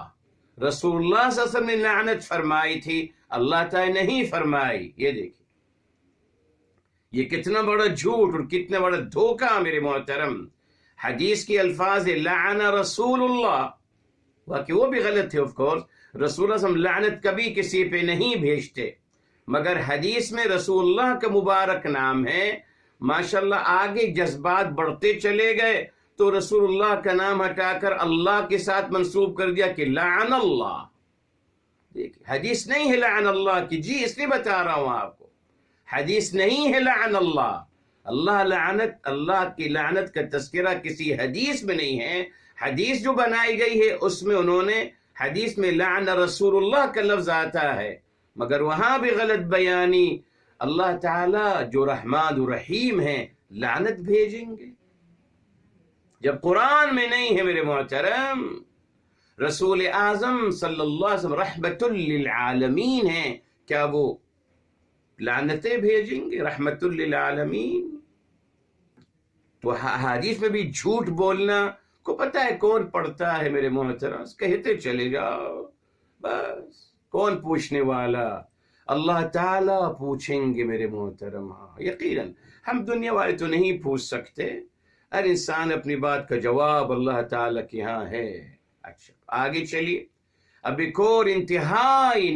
رسول اللہ صلی اللہ علیہ وسلم نے لعنت فرمائی تھی، اللہ تعالیٰ نہیں فرمائی۔ یہ دیکھیں یہ کتنا بڑا جھوٹ اور کتنا بڑا دھوکہ میرے محترم، حدیث کی الفاظ لعن رسول اللہ، واقعی وہ بھی غلط ہے، آف کورس رسول اللہ صلی اللہ علیہ وسلم لعنت کبھی کسی پہ نہیں بھیجتے، مگر حدیث میں رسول اللہ کا مبارک نام ہے، ماشاءاللہ آگے جذبات بڑھتے چلے گئے تو رسول اللہ کا نام ہٹا کر اللہ کے ساتھ منسوب کر دیا کہ لعن اللہ۔ دیکھیں حدیث نہیں ہے لعن اللہ کی، جی اس لیے بتا رہا ہوں آپ کو، حدیث نہیں ہے لعن اللہ، اللہ کی لعنت کا تذکرہ کسی حدیث میں نہیں ہے، حدیث جو بنائی گئی ہے اس میں انہوں نے، حدیث میں لعن رسول اللہ کا لفظ آتا ہے، مگر وہاں بھی غلط بیانی، اللہ تعالیٰ جو رحمان و رحیم ہیں لعنت بھیجیں گے جب قرآن میں نہیں ہے میرے محترم؟ رسول اعظم صلی اللہ علیہ وسلم رحمت للعالمین ہیں، کیا وہ لعنتیں بھیجیں گے رحمت للعالمین؟ تو حدیث میں بھی جھوٹ بولنا کو پتہ ہے کون پڑھتا ہے میرے محترم، کہتے چلے جاؤ، بس کون پوچھنے والا۔ اللہ تعالیٰ پوچھیں گے میرے محترم. ہاں یقیناً ہم دنیا والے تو نہیں پوچھ سکتے، ہر انسان اپنی بات کا جواب اللہ تعالیٰ کے ہاں ہے. اچھا آگے چلیے. اب ایک اور انتہائی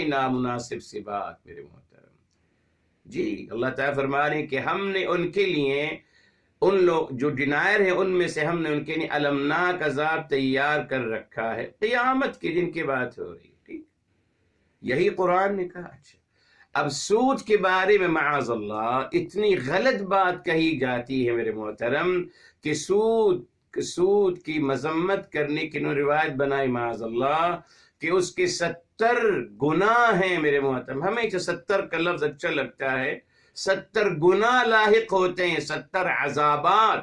نامناسب سی بات میرے محترم. جی اللہ تعالیٰ فرما رہے ہیں کہ ہم نے ان کے لیے، ان لوگ جو ڈینائر ہیں ان میں سے ہم نے ان کے لیے المناک عذاب تیار کر رکھا ہے قیامت کے دن کی بات ہو رہی ہے. ٹھیک یہی قرآن نے کہا. اچھا اب سود کے بارے میں معاذ اللہ اتنی غلط بات کہی جاتی ہے میرے محترم کہ سود کی مذمت کرنے کی انہوں نے روایت بنائی معاذ اللہ کہ اس کے 70 گناہ ہیں میرے محترم. ہمیں 70 کا لفظ اچھا لگتا ہے، 70 گناہ لاحق ہوتے ہیں، 70 عذابات،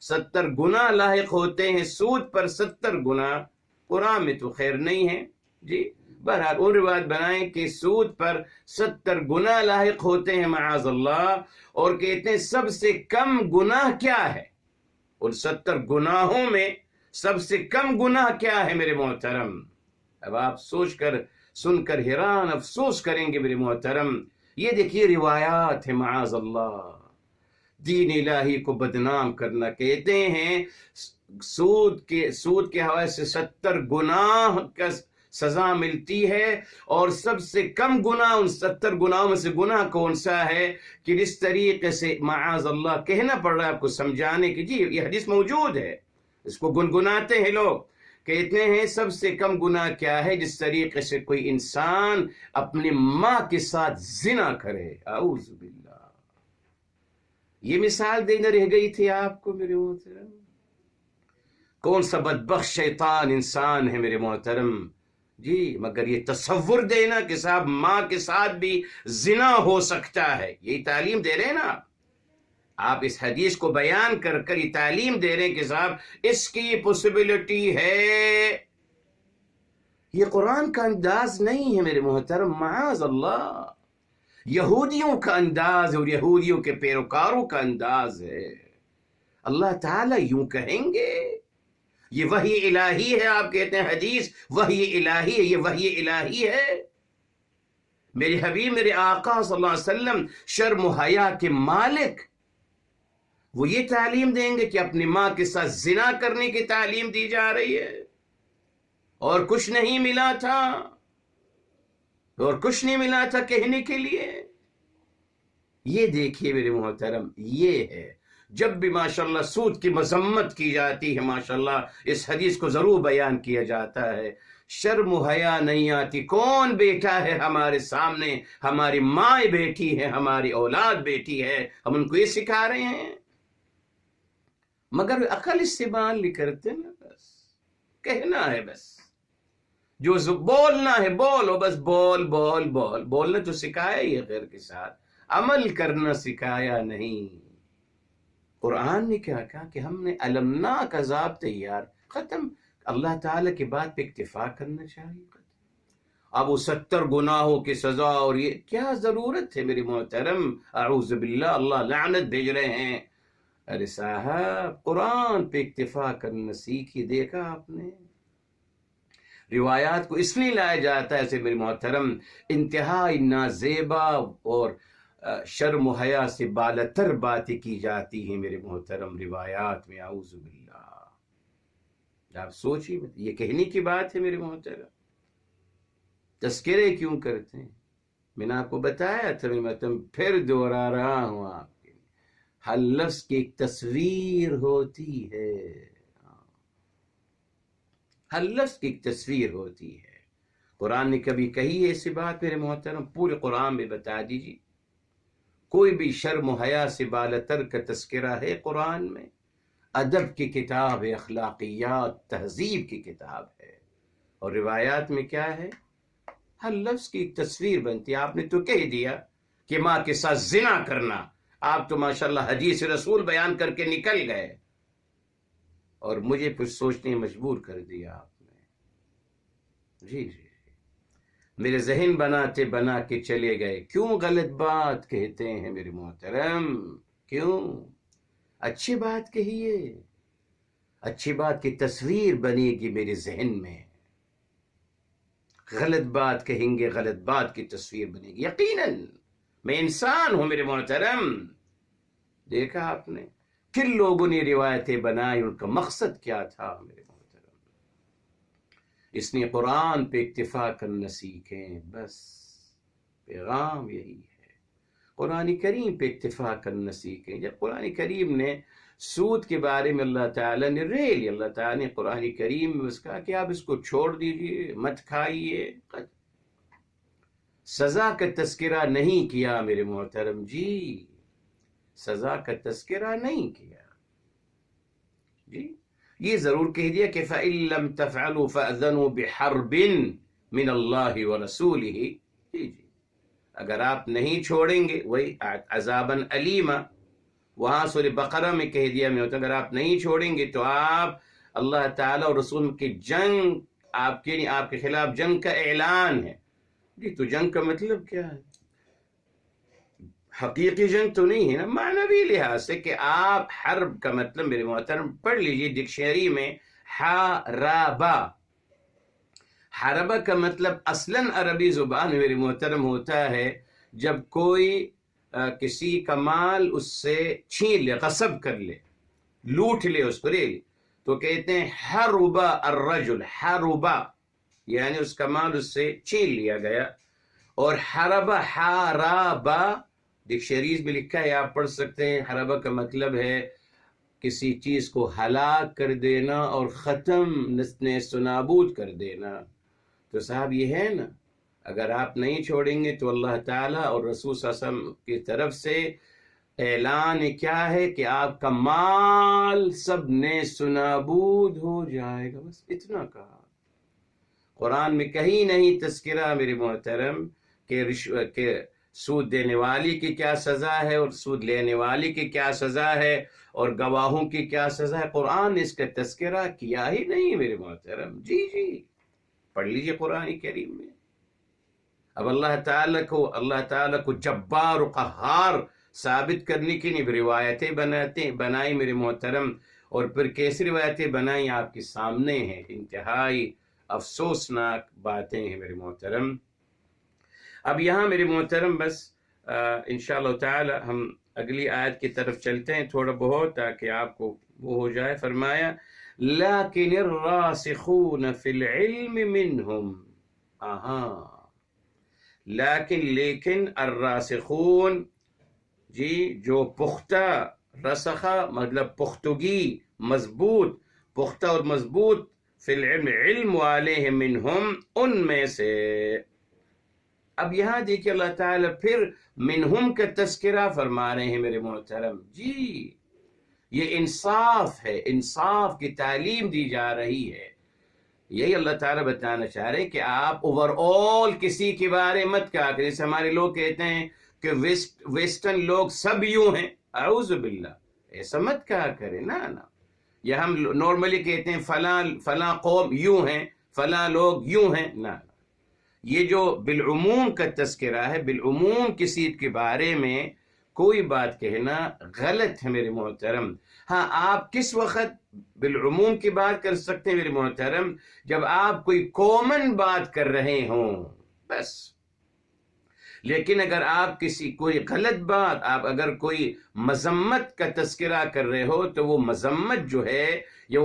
70 گناہ لاحق ہوتے ہیں سود پر. 70 گناہ قرآن میں تو خیر نہیں ہے. جی بہرحال ان روایت بنائیں کہ سود پر 70 گناہ لاحق ہوتے ہیں معاذ اللہ، اور کہتے ہیں سب سے کم گناہ کیا ہے، ان 70 گناہوں میں سب سے کم گناہ کیا ہے میرے محترم. اب آپ سن کر حیران افسوس کریں گے میرے محترم. یہ دیکھیے روایات ہے معاذ اللہ، دین الہی کو بدنام کرنا. کہتے ہیں سود کے حوالے سے 70 گناہ کا سزا ملتی ہے، اور سب سے کم گناہ ان 70 گناہوں میں سے گناہ کون سا ہے کہ جس طریقے سے معاذ اللہ کہنا پڑ رہا ہے آپ کو سمجھانے کی. جی یہ حدیث موجود ہے، اس کو گنگناتے ہیں لوگ. کہتے ہیں سب سے کم گناہ کیا ہے، جس طریقے سے کوئی انسان اپنی ماں کے ساتھ زنا کرے. اعوذ باللہ. یہ مثال دینا رہ گئی تھی آپ کو میرے محترم. کون سا بدبخت شیطان انسان ہے میرے محترم. جی مگر یہ تصور دینا کہ صاحب ماں کے ساتھ بھی زنا ہو سکتا ہے، یہی تعلیم دے رہے ہیں نا آپ اس حدیث کو بیان کر کر یہ تعلیم دے رہے ہیں کہ صاحب اس کی پوسیبلٹی ہے. یہ قرآن کا انداز نہیں ہے میرے محترم معاذ اللہ، یہودیوں کا انداز اور یہودیوں کے پیروکاروں کا انداز ہے. اللہ تعالیٰ یوں کہیں گے؟ یہ وحی الہی ہے. آپ کہتے ہیں حدیث وحی الہی ہے، یہ وحی الہی ہے. میرے حبیب میرے آقا صلی اللہ علیہ وسلم شرم و حیا کے مالک، وہ یہ تعلیم دیں گے کہ اپنی ماں کے ساتھ زنا کرنے کی تعلیم دی جا رہی ہے، اور کچھ نہیں ملا تھا کہنے کے لیے. یہ دیکھیے میرے محترم، یہ ہے جب بھی ماشاءاللہ سود کی مذمت کی جاتی ہے ماشاءاللہ اس حدیث کو ضرور بیان کیا جاتا ہے. شرم و حیا نہیں آتی. کون بیٹا ہے ہمارے سامنے؟ ہماری ماں بیٹی ہے، ہماری اولاد بیٹی ہے، ہم ان کو یہ سکھا رہے ہیں، مگر عقل استعمال نہیں کرتے نا. بس کہنا ہے، بس جو بولنا ہے بولو، بس بولنا تو سکھایا ہی ہے غیر کے ساتھ، عمل کرنا سکھایا نہیں. قرآن نے کیا کہا کہ ہم نے المناک عذاب تیار. ختم. اللہ تعالیٰ کی بات پہ اکتفا کرنا چاہیے. اب وہ 70 گناہوں کی سزا اور یہ کیا ضرورت ہے میری محترم؟ اعوذ باللہ، اللہ لعنت بھیج رہے ہیں. ارے صاحب قرآن پہ اکتفا کرنا سیکھی. دیکھا آپ نے روایات کو اس لیے لایا جاتا ہے ایسے میری محترم انتہائی نازیبا اور شرم و حیا سے بالتر باتیں کی جاتی ہیں میرے محترم روایات میں. اعوذ باللہ. آپ سوچیے، یہ کہنے کی بات ہے میرے محترم. تذکرے کیوں کرتے ہیں؟ میں نے آپ کو بتایا تھا میرے محترم، پھر دوہرا رہا ہوں آپ کے لیے. ہر لفظ کی ایک تصویر ہوتی ہے، ہر لفظ کی ایک تصویر ہوتی ہے. قرآن نے کبھی کہی ہے ایسی بات میرے محترم؟ پورے قرآن میں بتا دیجیے کوئی بھی شرم و حیا سے بالتر کا تذکرہ ہے قرآن میں؟ ادب کی کتاب ہے، اخلاقیات تہذیب کی کتاب ہے، اور روایات میں کیا ہے؟ ہر لفظ کی ایک تصویر بنتی ہے. آپ نے تو کہہ دیا کہ ماں کے ساتھ زنا کرنا، آپ تو ماشاءاللہ حدیث رسول بیان کر کے نکل گئے اور مجھے کچھ سوچنے مجبور کر دیا آپ نے. جی میرے ذہن بنا کے چلے گئے. کیوں غلط بات کہتے ہیں میرے محترم؟ کیوں؟ اچھی بات کہیے، اچھی بات کی تصویر بنے گی میرے ذہن میں. غلط بات کہیں گے، غلط بات کی تصویر بنے گی. یقیناً میں انسان ہوں میرے محترم. دیکھا آپ نے کن لوگوں نے روایتیں بنائی، ان کا مقصد کیا تھا میرے محترم؟ اس نے قرآن پہ اکتفا کرنا سیکھیں، بس پیغام یہی ہے. قرآن کریم پہ اکتفا کرنا سیکھیں. جب قرآن کریم نے سود کے بارے میں اللہ تعالیٰ نے ریل، اللہ تعالیٰ نے قرآن کریم میں اس کہا کہ آپ اس کو چھوڑ دیجئے، مت کھائیے. سزا کا تذکرہ نہیں کیا میرے محترم جی، سزا کا تذکرہ نہیں کیا جی. یہ ضرور کہہ دیا کہ فَإِن لَّمْ تَفْعَلُوا فَأْذَنُوا بِحَرْبٍ مِّنَ اللَّهِ وَرَسُولِهِ. جی جی، اگر آپ نہیں چھوڑیں گے، وہی عذاباً علیما، وہاں سورہ بقرہ میں کہہ دیا میں ہوتا، اگر آپ نہیں چھوڑیں گے تو آپ اللہ تعالیٰ اور رسول کی جنگ، آپ کے خلاف جنگ کا اعلان ہے. جی تو جنگ کا مطلب کیا ہے؟ حقیقی جنگ تو نہیں ہے نا، معنوی لحاظ سے کہ آپ حرب کا مطلب میرے محترم پڑھ لیجئے ڈکشنری میں، حاربہ. حربہ کا مطلب اصلاً عربی زبان میرے محترم ہوتا ہے جب کوئی کسی کا مال اس سے چھین لے، غصب کر لے، لوٹ لے اس کو، لے لے، تو کہتے ہیں حربہ الرجل، حربہ یعنی اس کا مال اس سے چھین لیا گیا. اور حربہ، حاربہ ڈکشنریز میں لکھا ہے، آپ پڑھ سکتے ہیں. حربہ کا مطلب ہے کسی چیز کو ہلاک کر دینا اور ختم، نیست و نابود کر دینا. تو صاحب یہ ہے نا، اگر آپ نہیں چھوڑیں گے تو اللہ تعالیٰ اور رسول صلی اللہ علیہ وسلم کی طرف سے اعلان کیا ہے کہ آپ کا مال سب نیست و نابود ہو جائے گا. بس اتنا کہا. قرآن میں کہیں نہیں تذکرہ میرے محترم کہ سود دینے والی کی کیا سزا ہے اور سود لینے والی کی کیا سزا ہے اور گواہوں کی کیا سزا ہے. قرآن نے اس کا تذکرہ کیا ہی نہیں میرے محترم. جی جی، پڑھ لیجئے قرآن کریم میں. اب اللہ تعالیٰ کو جبار و قہار ثابت کرنے کی نہیں روایتیں بنائی میرے محترم، اور پھر کیسی روایتیں بنائی آپ کے سامنے ہیں. انتہائی افسوسناک باتیں ہیں میرے محترم. اب یہاں میرے محترم بس انشاءاللہ تعالی ہم اگلی آیت کی طرف چلتے ہیں تھوڑا بہت، تاکہ آپ کو وہ ہو جائے. فرمایا لیکن الراسخون فی العلم منہم، لیکن الراسخون، جی جو پختہ، رسخہ مطلب پختگی، مضبوط، پختہ اور مضبوط، فی العلم علم والے ہیں، منہم ان میں سے. اب یہاں دیکھیں اللہ تعالیٰ پھر منہم کا تذکرہ فرما رہے ہیں میرے محترم. جی یہ انصاف ہے، انصاف کی تعلیم دی جا رہی ہے. یہی اللہ تعالیٰ بتانا چاہ رہے ہیں کہ آپ اوور آل کسی کے بارے مت کہا کریں. جیسے ہمارے لوگ کہتے ہیں کہ ویسٹرن لوگ سب یوں ہیں، اعوذ باللہ، ایسا مت کہا کریں. نا یا ہم نارملی کہتے ہیں فلاں قوم یوں ہیں، فلاں لوگ یوں ہیں. نا، یہ جو بالعموم کا تذکرہ ہے، بالعموم کسی کے بارے میں کوئی بات کہنا غلط ہے میرے محترم. ہاں آپ کس وقت بالعموم کی بات کر سکتے ہیں میرے محترم؟ جب آپ کوئی کامن بات کر رہے ہوں بس. لیکن اگر آپ کوئی غلط بات، آپ اگر کوئی مذمت کا تذکرہ کر رہے ہو تو وہ مذمت جو ہے یا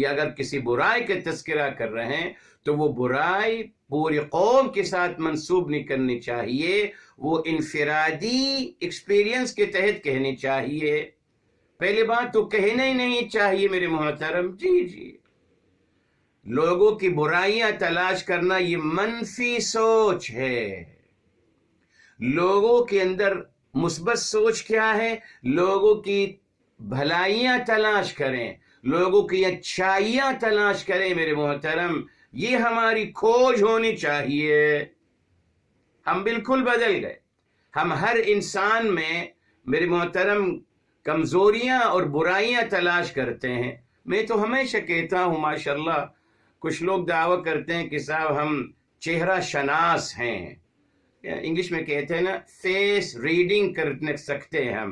اگر کسی برائی کا تذکرہ کر رہے ہیں تو وہ برائی پوری قوم کے ساتھ منسوب نہیں کرنی چاہیے، وہ انفرادی ایکسپیرینس کے تحت کہنی چاہیے. پہلی بات تو کہنا ہی نہیں چاہیے میرے محترم. جی لوگوں کی برائیاں تلاش کرنا یہ منفی سوچ ہے. لوگوں کے اندر مثبت سوچ کیا ہے؟ لوگوں کی بھلائیاں تلاش کریں، لوگوں کی اچھائیاں تلاش کریں میرے محترم. یہ ہماری کھوج ہونی چاہیے. ہم بالکل بدل گئے. ہم ہر انسان میں میرے محترم کمزوریاں اور برائیاں تلاش کرتے ہیں. میں تو ہمیشہ کہتا ہوں ماشاءاللہ، کچھ لوگ دعویٰ کرتے ہیں کہ صاحب ہم چہرہ شناس ہیں، انگلش میں کہتے ہیں نا فیس ریڈنگ کر سکتے ہیں،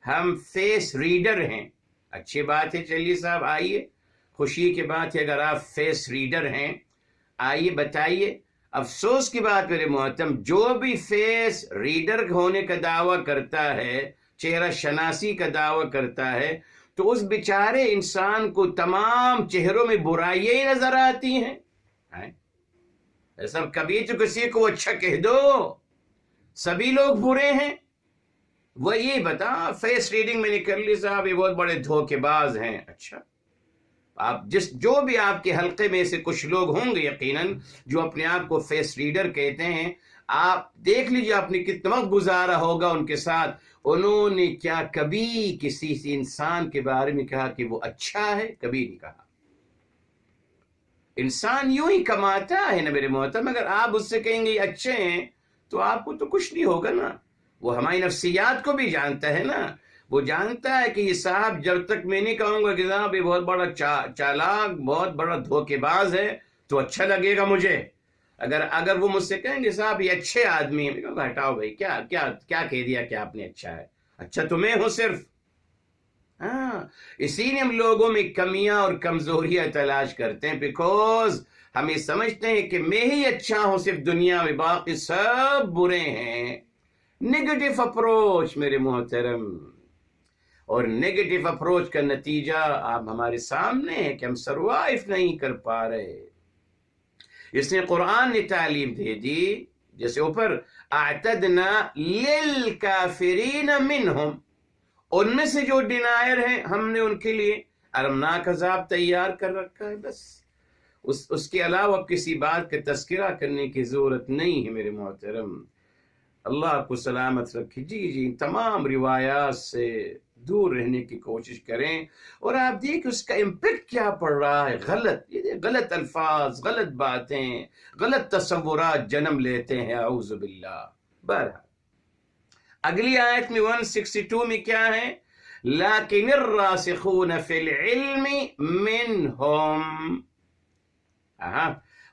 ہم فیس ریڈر ہیں. اچھی بات ہے، چلیے صاحب آئیے، خوشی کی بات ہے اگر آپ فیس ریڈر ہیں. آئیے بتائیے افسوس کی بات میرے محترم، جو بھی فیس ریڈر ہونے کا دعویٰ کرتا ہے، چہرہ شناسی کا دعویٰ کرتا ہے، تو اس بیچارے انسان کو تمام چہروں میں برائیاں ہی نظر آتی ہیں۔ ایسا کبھی تو کسی کو اچھا کہہ دو، سبھی لوگ برے ہیں۔ وہ یہ بتا، فیس ریڈنگ میں نے کر لی صاحب، یہ بہت بڑے دھوکے باز ہیں۔ اچھا، آپ جو بھی آپ کے حلقے میں سے کچھ لوگ ہوں گے یقیناً جو اپنے آپ کو فیس ریڈر کہتے ہیں، آپ دیکھ لیجیے آپ نے کتنا وقت گزارا ہوگا ان کے ساتھ، انہوں نے کیا کبھی کسی انسان کے بارے میں کہا کہ وہ اچھا ہے؟ کبھی نہیں کہا۔ انسان یوں ہی کماتا ہے نا میرے محترم، اگر آپ اس سے کہیں گے یہ اچھے ہیں تو آپ کو تو کچھ نہیں ہوگا نا۔ وہ ہماری نفسیات کو بھی جانتا ہے نا، وہ جانتا ہے کہ یہ صاحب جب تک میں نہیں کہوں گا کہ صاحب یہ بہت بڑا چالاک، بہت بڑا دھوکے باز ہے تو اچھا لگے گا مجھے۔ اگر وہ مجھ سے کہیں گے صاحب یہ اچھے آدمی ہیں، ہٹاؤ بھائی، کیا کیا کیا کہہ دیا کہ آپ نے اچھا ہے؟ اچھا تو میں ہوں صرف۔ اسی لیے ہم لوگوں میں کمیاں اور کمزوریاں تلاش کرتے ہیں، بیکوز ہم یہ سمجھتے ہیں کہ میں ہی اچھا ہوں صرف دنیا میں، باقی سب برے ہیں۔ نیگیٹو اپروچ میرے محترم، اور نیگیٹو اپروچ کا نتیجہ آپ ہمارے سامنے ہے کہ ہم سروائیو نہیں کر پا رہے۔ اس نے قرآن نے تعلیم دے دی، جیسے اوپر اعتدنا للکافرین منہم، ان میں سے جو ڈینائر ہیں ہم نے ان کے لیے المناک عذاب تیار کر رکھا ہے۔ بس اس کے علاوہ کسی بات کا تذکرہ کرنے کی ضرورت نہیں ہے میرے محترم۔ اللہ آپ کو سلامت رکھے۔ جی تمام روایات سے دور رہنے کی کوشش کریں، اور آپ دیکھیں اس کا امپیکٹ کیا پڑ رہا ہے۔ غلط الفاظ، غلط باتیں، غلط تصورات جنم لیتے ہیں، اعوذ باللہ۔ بہرحال اگلی آیت میں 162 میں کیا ہے؟ لیکن الراسخون فی العلم منہم،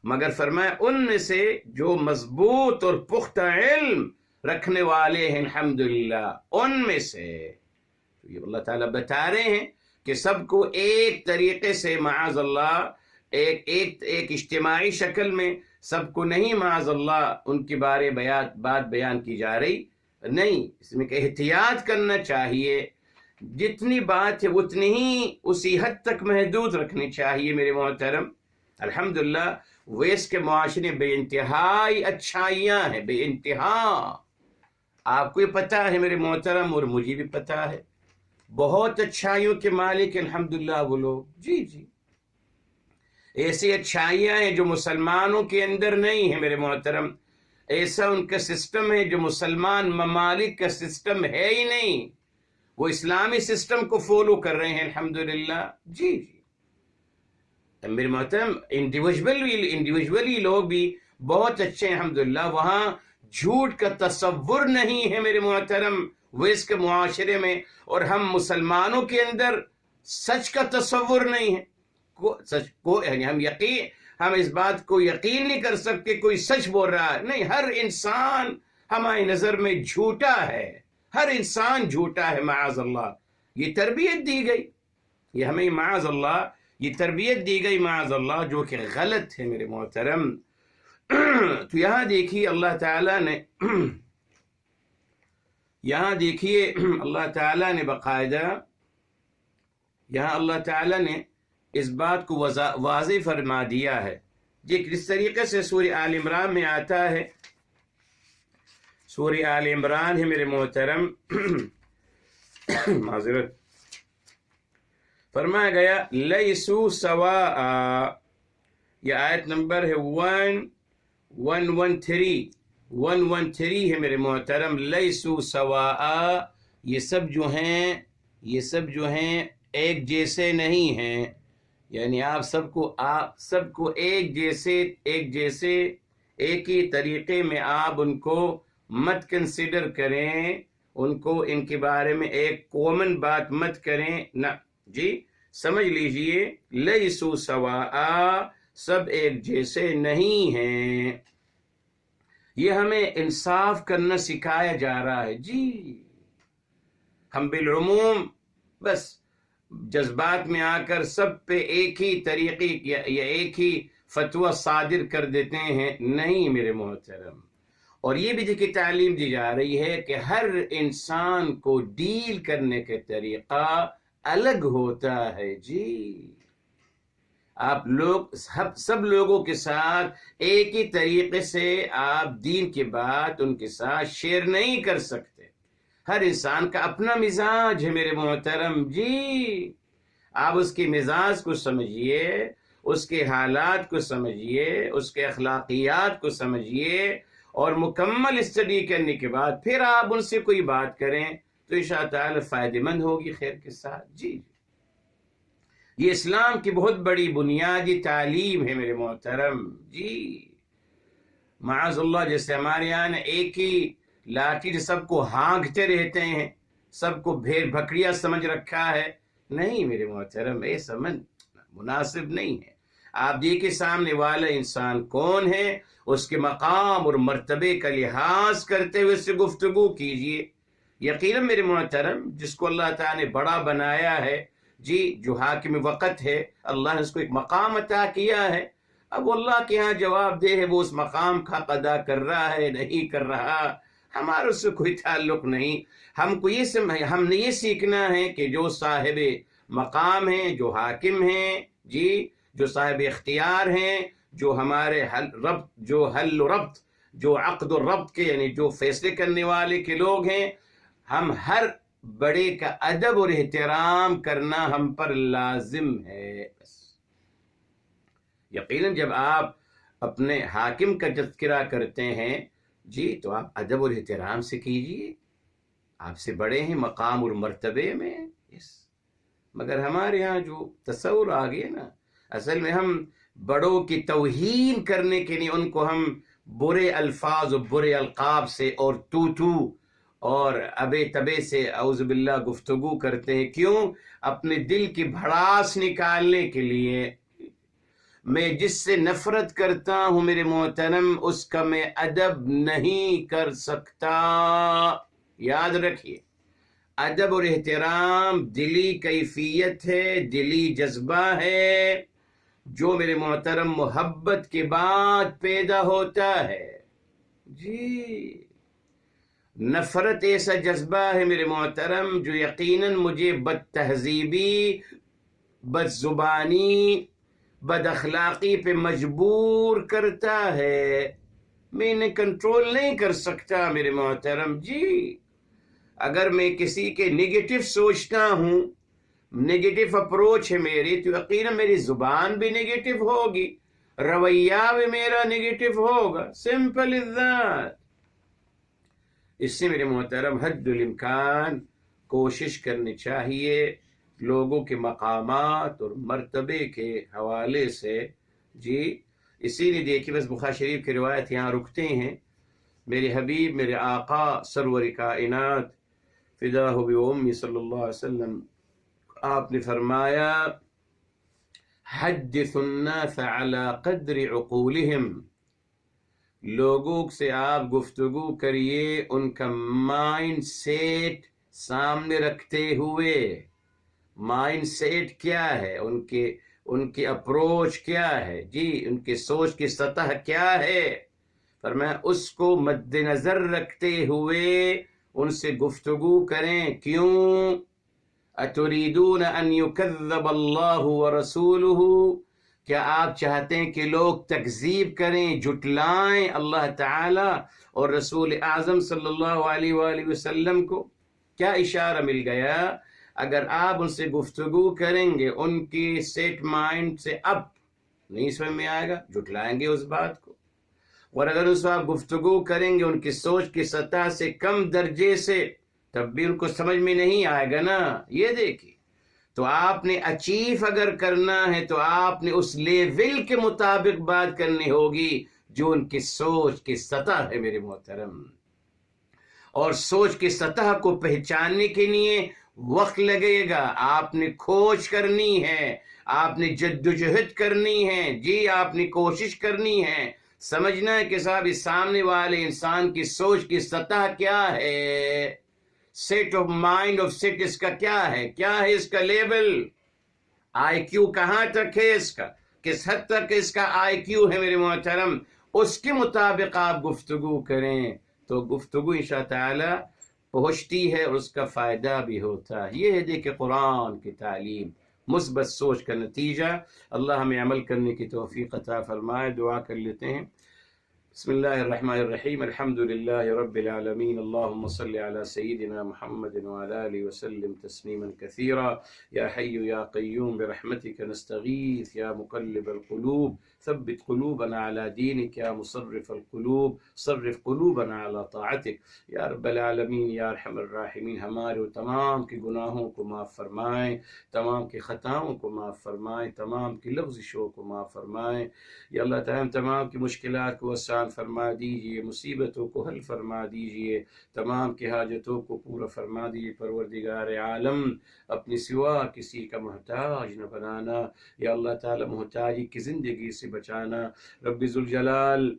مگر فرمایا ان میں سے جو مضبوط اور پختہ علم رکھنے والے ہیں، الحمدللہ ان میں سے۔ یہ اللہ تعالیٰ بتا رہے ہیں کہ سب کو ایک طریقے سے معاذ اللہ ایک اجتماعی شکل میں سب کو نہیں معاذ اللہ ان کے بارے بات بیان کی جا رہی، نہیں، اس میں کہ احتیاط کرنا چاہیے، جتنی بات ہے اتنی ہی اسی حد تک محدود رکھنی چاہیے میرے محترم۔ الحمدللہ ویس کے معاشرے بے انتہائی اچھائیاں ہیں، بے انتہا، آپ کو یہ پتہ ہے میرے محترم، اور مجھے بھی پتہ ہے، بہت اچھائیوں کے مالک الحمدللہ وہ لوگ۔ جی ایسی اچھائیاں ہیں جو مسلمانوں کے اندر نہیں ہیں میرے محترم، ایسا ان کا سسٹم ہے جو مسلمان ممالک کا سسٹم ہے ہی نہیں، وہ اسلامی سسٹم کو فالو کر رہے ہیں الحمدللہ۔ جی میرے محترم، انڈیویجولی لوگ بھی بہت اچھے ہیں الحمدللہ، وہاں جھوٹ کا تصور نہیں ہے میرے محترم ویس کے معاشرے میں، اور ہم مسلمانوں کے اندر سچ کا تصور نہیں ہے، یعنی ہم اس بات کو یقین نہیں کر سکتے کوئی سچ بول رہا ہے، نہیں، ہر انسان ہماری نظر میں جھوٹا ہے، ہر انسان جھوٹا ہے معاذ اللہ۔ یہ تربیت دی گئی، یہ ہمیں معاذ اللہ یہ تربیت دی گئی معاذ اللہ، جو کہ غلط ہے میرے محترم۔ تو یہاں دیکھیے اللہ تعالیٰ نے اللہ تعالیٰ نے باقاعدہ یہاں اللہ تعالیٰ نے اس بات کو واضح فرما دیا ہے، جس طریقے سے سورہ آل عمران میں آتا ہے، سورہ آل عمران ہے میرے محترم، معذرت، فرمایا گیا لیسو سواء، یہ آیت نمبر ہے 113 ہے میرے محترم، لیسو سواء، یہ سب جو ہیں ایک جیسے نہیں ہیں، یعنی آپ سب کو ایک جیسے ایک ہی طریقے میں آپ ان کو مت کنسیڈر کریں، ان کے بارے میں ایک کامن بات مت کریں، نہ جی سمجھ لیجئے، لیسو سواء، سب ایک جیسے نہیں ہیں۔ یہ ہمیں انصاف کرنا سکھایا جا رہا ہے۔ جی ہم بالعموم بس جذبات میں آ کر سب پہ ایک ہی طریقے یا ایک ہی فتویٰ صادر کر دیتے ہیں. نہیں میرے محترم. اور یہ بھی دیکھیے تعلیم دی جا رہی ہے کہ ہر انسان کو ڈیل کرنے کا طریقہ الگ ہوتا ہے. جی آپ لوگ سب لوگوں کے ساتھ ایک ہی طریقے سے آپ دین کی بات ان کے ساتھ شیئر نہیں کر سکتے. ہر انسان کا اپنا مزاج ہے میرے محترم. جی آپ اس کے مزاج کو سمجھیے، اس کے حالات کو سمجھیے، اس کے اخلاقیات کو سمجھیے، اور مکمل اسٹڈی کرنے کے بعد پھر آپ ان سے کوئی بات کریں تو انشاء تعالی فائدہ مند ہوگی خیر کے ساتھ. جی یہ اسلام کی بہت بڑی بنیادی تعلیم ہے میرے محترم. جی معاذ اللہ، جیسے ہمارے یہاں ایک ہی لاٹھی سے سب کو ہانکتے رہتے ہیں، سب کو بھیڑ بکریاں سمجھ رکھا ہے. نہیں میرے محترم، یہ سمجھ مناسب نہیں ہے. آپ دیکھیں سامنے والا انسان کون ہے، اس کے مقام اور مرتبے کا لحاظ کرتے ہوئے اس سے گفتگو کیجیے. یقیناً میرے محترم، جس کو اللہ تعالیٰ نے بڑا بنایا ہے، جی جو حاکم وقت ہے، اللہ نے اس کو ایک مقام عطا کیا ہے. اب وہ اللہ کے ہاں جواب دہ ہے، وہ اس مقام کا ادا کر رہا ہے نہیں کر رہا، ہمارا اس سے کوئی تعلق نہیں. ہم نے یہ سیکھنا ہے کہ جو صاحب مقام ہیں، جو حاکم ہیں، جی جو صاحب اختیار ہیں، جو ہمارے حل و ربط، جو عقد و ربط کے یعنی جو فیصلے کرنے والے کے لوگ ہیں، ہم ہر بڑے کا ادب اور احترام کرنا ہم پر لازم ہے. بس یقیناً جب آپ اپنے حاکم کا تذکرہ کرتے ہیں، جی تو آپ ادب اور احترام سے کیجیے. آپ سے بڑے ہیں مقام اور مرتبے میں. مگر ہمارے ہاں جو تصور آ گیا نا، اصل میں ہم بڑوں کی توہین کرنے کے لیے ان کو ہم برے الفاظ اور برے القاب سے اور تو اور ابے تبے سے اعوذ باللہ گفتگو کرتے ہیں. کیوں؟ اپنے دل کی بھڑاس نکالنے کے لیے. میں جس سے نفرت کرتا ہوں میرے محترم، اس کا میں ادب نہیں کر سکتا. یاد رکھیے، ادب اور احترام دلی کیفیت ہے، دلی جذبہ ہے، جو میرے محترم محبت کے بعد پیدا ہوتا ہے. جی نفرت ایسا جذبہ ہے میرے محترم جو یقیناً مجھے بد تہذیبی، بد زبانی، بد اخلاقی پہ مجبور کرتا ہے. میں انہیں کنٹرول نہیں کر سکتا میرے محترم. جی اگر میں کسی کے نگیٹو سوچتا ہوں، نگیٹو اپروچ ہے میری، تو یقیناً میری زبان بھی نگیٹو ہوگی، رویہ بھی میرا نگیٹو ہوگا. Simple is that. اس سے میرے محترم حد الامکان کوشش کرنی چاہیے لوگوں کے مقامات اور مرتبے کے حوالے سے. جی اسی لیے دیکھیے، بس بخاری شریف کی روایت یہاں رکتے ہیں. میرے حبیب، میرے آقا سرور کائنات فداہ بأمی صلی اللہ علیہ وسلم، آپ نے فرمایا حدث الناس على قدر عقولهم. لوگوں سے آپ گفتگو کریے ان کا مائنڈ سیٹ سامنے رکھتے ہوئے. مائنڈ سیٹ کیا ہے، ان کے اپروچ کیا ہے، جی ان کے سوچ کی سطح کیا ہے، فرمایا اس کو مد نظر رکھتے ہوئے ان سے گفتگو کریں. کیوں؟ اتریدون ان یکذب اللہ ورسولہ، کیا آپ چاہتے ہیں کہ لوگ تکذیب کریں، جھٹلائیں اللہ تعالی اور رسول اعظم صلی اللہ علیہ وآلہ وسلم کو؟ کیا اشارہ مل گیا؟ اگر آپ ان سے گفتگو کریں گے ان کی سیٹ مائنڈ سے اب نہیں سمجھ میں آئے گا، جھٹلائیں گے اس بات کو. اور اگر اس وقت گفتگو کریں گے ان کی سوچ کی سطح سے کم درجے سے، تب بھی ان کو سمجھ میں نہیں آئے گا نا. یہ دیکھیے، تو آپ نے اچیو اگر کرنا ہے تو آپ نے اس لیول کے مطابق بات کرنی ہوگی جو ان کی سوچ کی سطح ہے میرے محترم. اور سوچ کی سطح کو پہچاننے کے لیے وقت لگے گا. آپ نے کھوج کرنی ہے، آپ نے جدوجہد کرنی ہے. جی آپ نے کوشش کرنی ہے، سمجھنا ہے کہ صاحب اس سامنے والے انسان کی سوچ کی سطح کیا ہے، set of mind of set اس کا کیا ہے اس کا لیول، آئی کیو کہاں تک ہے اس کا، کس حد تک اس کا آئی کیو ہے میرے محترم، اس کے مطابق آپ گفتگو کریں تو گفتگو انشاء تعالی پہنچتی ہے اور اس کا فائدہ بھی ہوتا ہے۔ یہ ہے دیکھیں قرآن کی تعلیم، مثبت سوچ کا نتیجہ۔ اللہ ہمیں عمل کرنے کی توفیق عطا فرمائے۔ دعا کر لیتے ہیں۔ بسم الله الرحمن الرحيم، الحمد لله رب العالمين، اللهم صل على سيدنا محمد وعلى آله وسلم تسليما كثيرا. يا حي يا قيوم برحمتك نستغيث، يا مقلب القلوب ثبت قلوبنا على دينك، يا مصرف القلوب صرف قلوبنا على طاعتك. یا رب العالمین یا ارحم الراحمین، ہمارے و تمام کے گناہوں کو معاف فرمائیں، تمام کی خطاؤں کو معاف فرمائیں، تمام کی لغزشوں کو معاف فرمائیں۔ یا اللہ تعالیٰ تمام کی مشکلات کو آسان فرما دیجئے، مصیبتوں کو حل فرما دیجئے، تمام کی حاجتوں کو پورا فرما دیجئے۔ پروردگار عالم، اپنی سوا کسی کا محتاج نہ بنانا، یا اللہ تعالیٰ محتاجی کی زندگی سے بچانا۔ رب ذوالجلال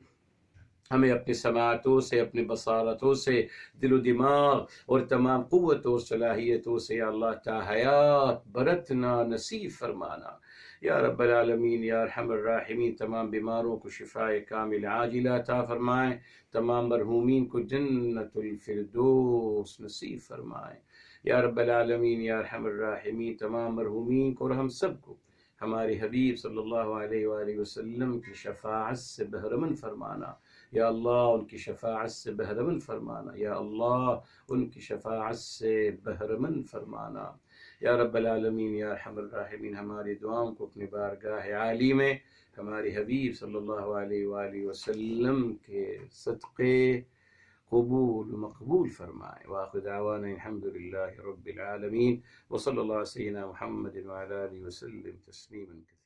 ہمیں اپنی سماعتوں سے، اپنی بصارتوں سے، دل و دماغ اور تمام قوتوں اور صلاحیتوں سے یا اللہ تا حیات برتنا نصیب فرمانا۔ یا رب العالمین یا ارحم الراحمین، تمام بیماروں کو شفاء کامل عاجلہ عطا فرمائیں، تمام مرحومین کو جنت الفردوس نصیب فرمائیں۔ یا رب العالمین یا ارحم الراحمین، تمام مرحومین کو اور ہم سب کو ہمارے حبیب صلی اللہ علیہ وآلہ وسلم کی شفاعت سے بہرمند فرمانا۔ یا اللہ ان کی شفاعت سے بہرمند فرمانا، یا اللہ ان کی شفاعت سے بہرمند فرمانا۔ یا رب العالمین یا ارحم الراحمین، ہماری دعاؤں کو اپنی بارگاہ عالی میں ہمارے حبیب صلی اللہ علیہ وآلہ وسلم کے صدقے قبول مقبول فرمائے۔ وآخر دعوانا الحمد للہ رب العالمین، وصلی اللہ علیہ سیدنا محمد وعلی آلہ وسلم تسلیما کثیرا۔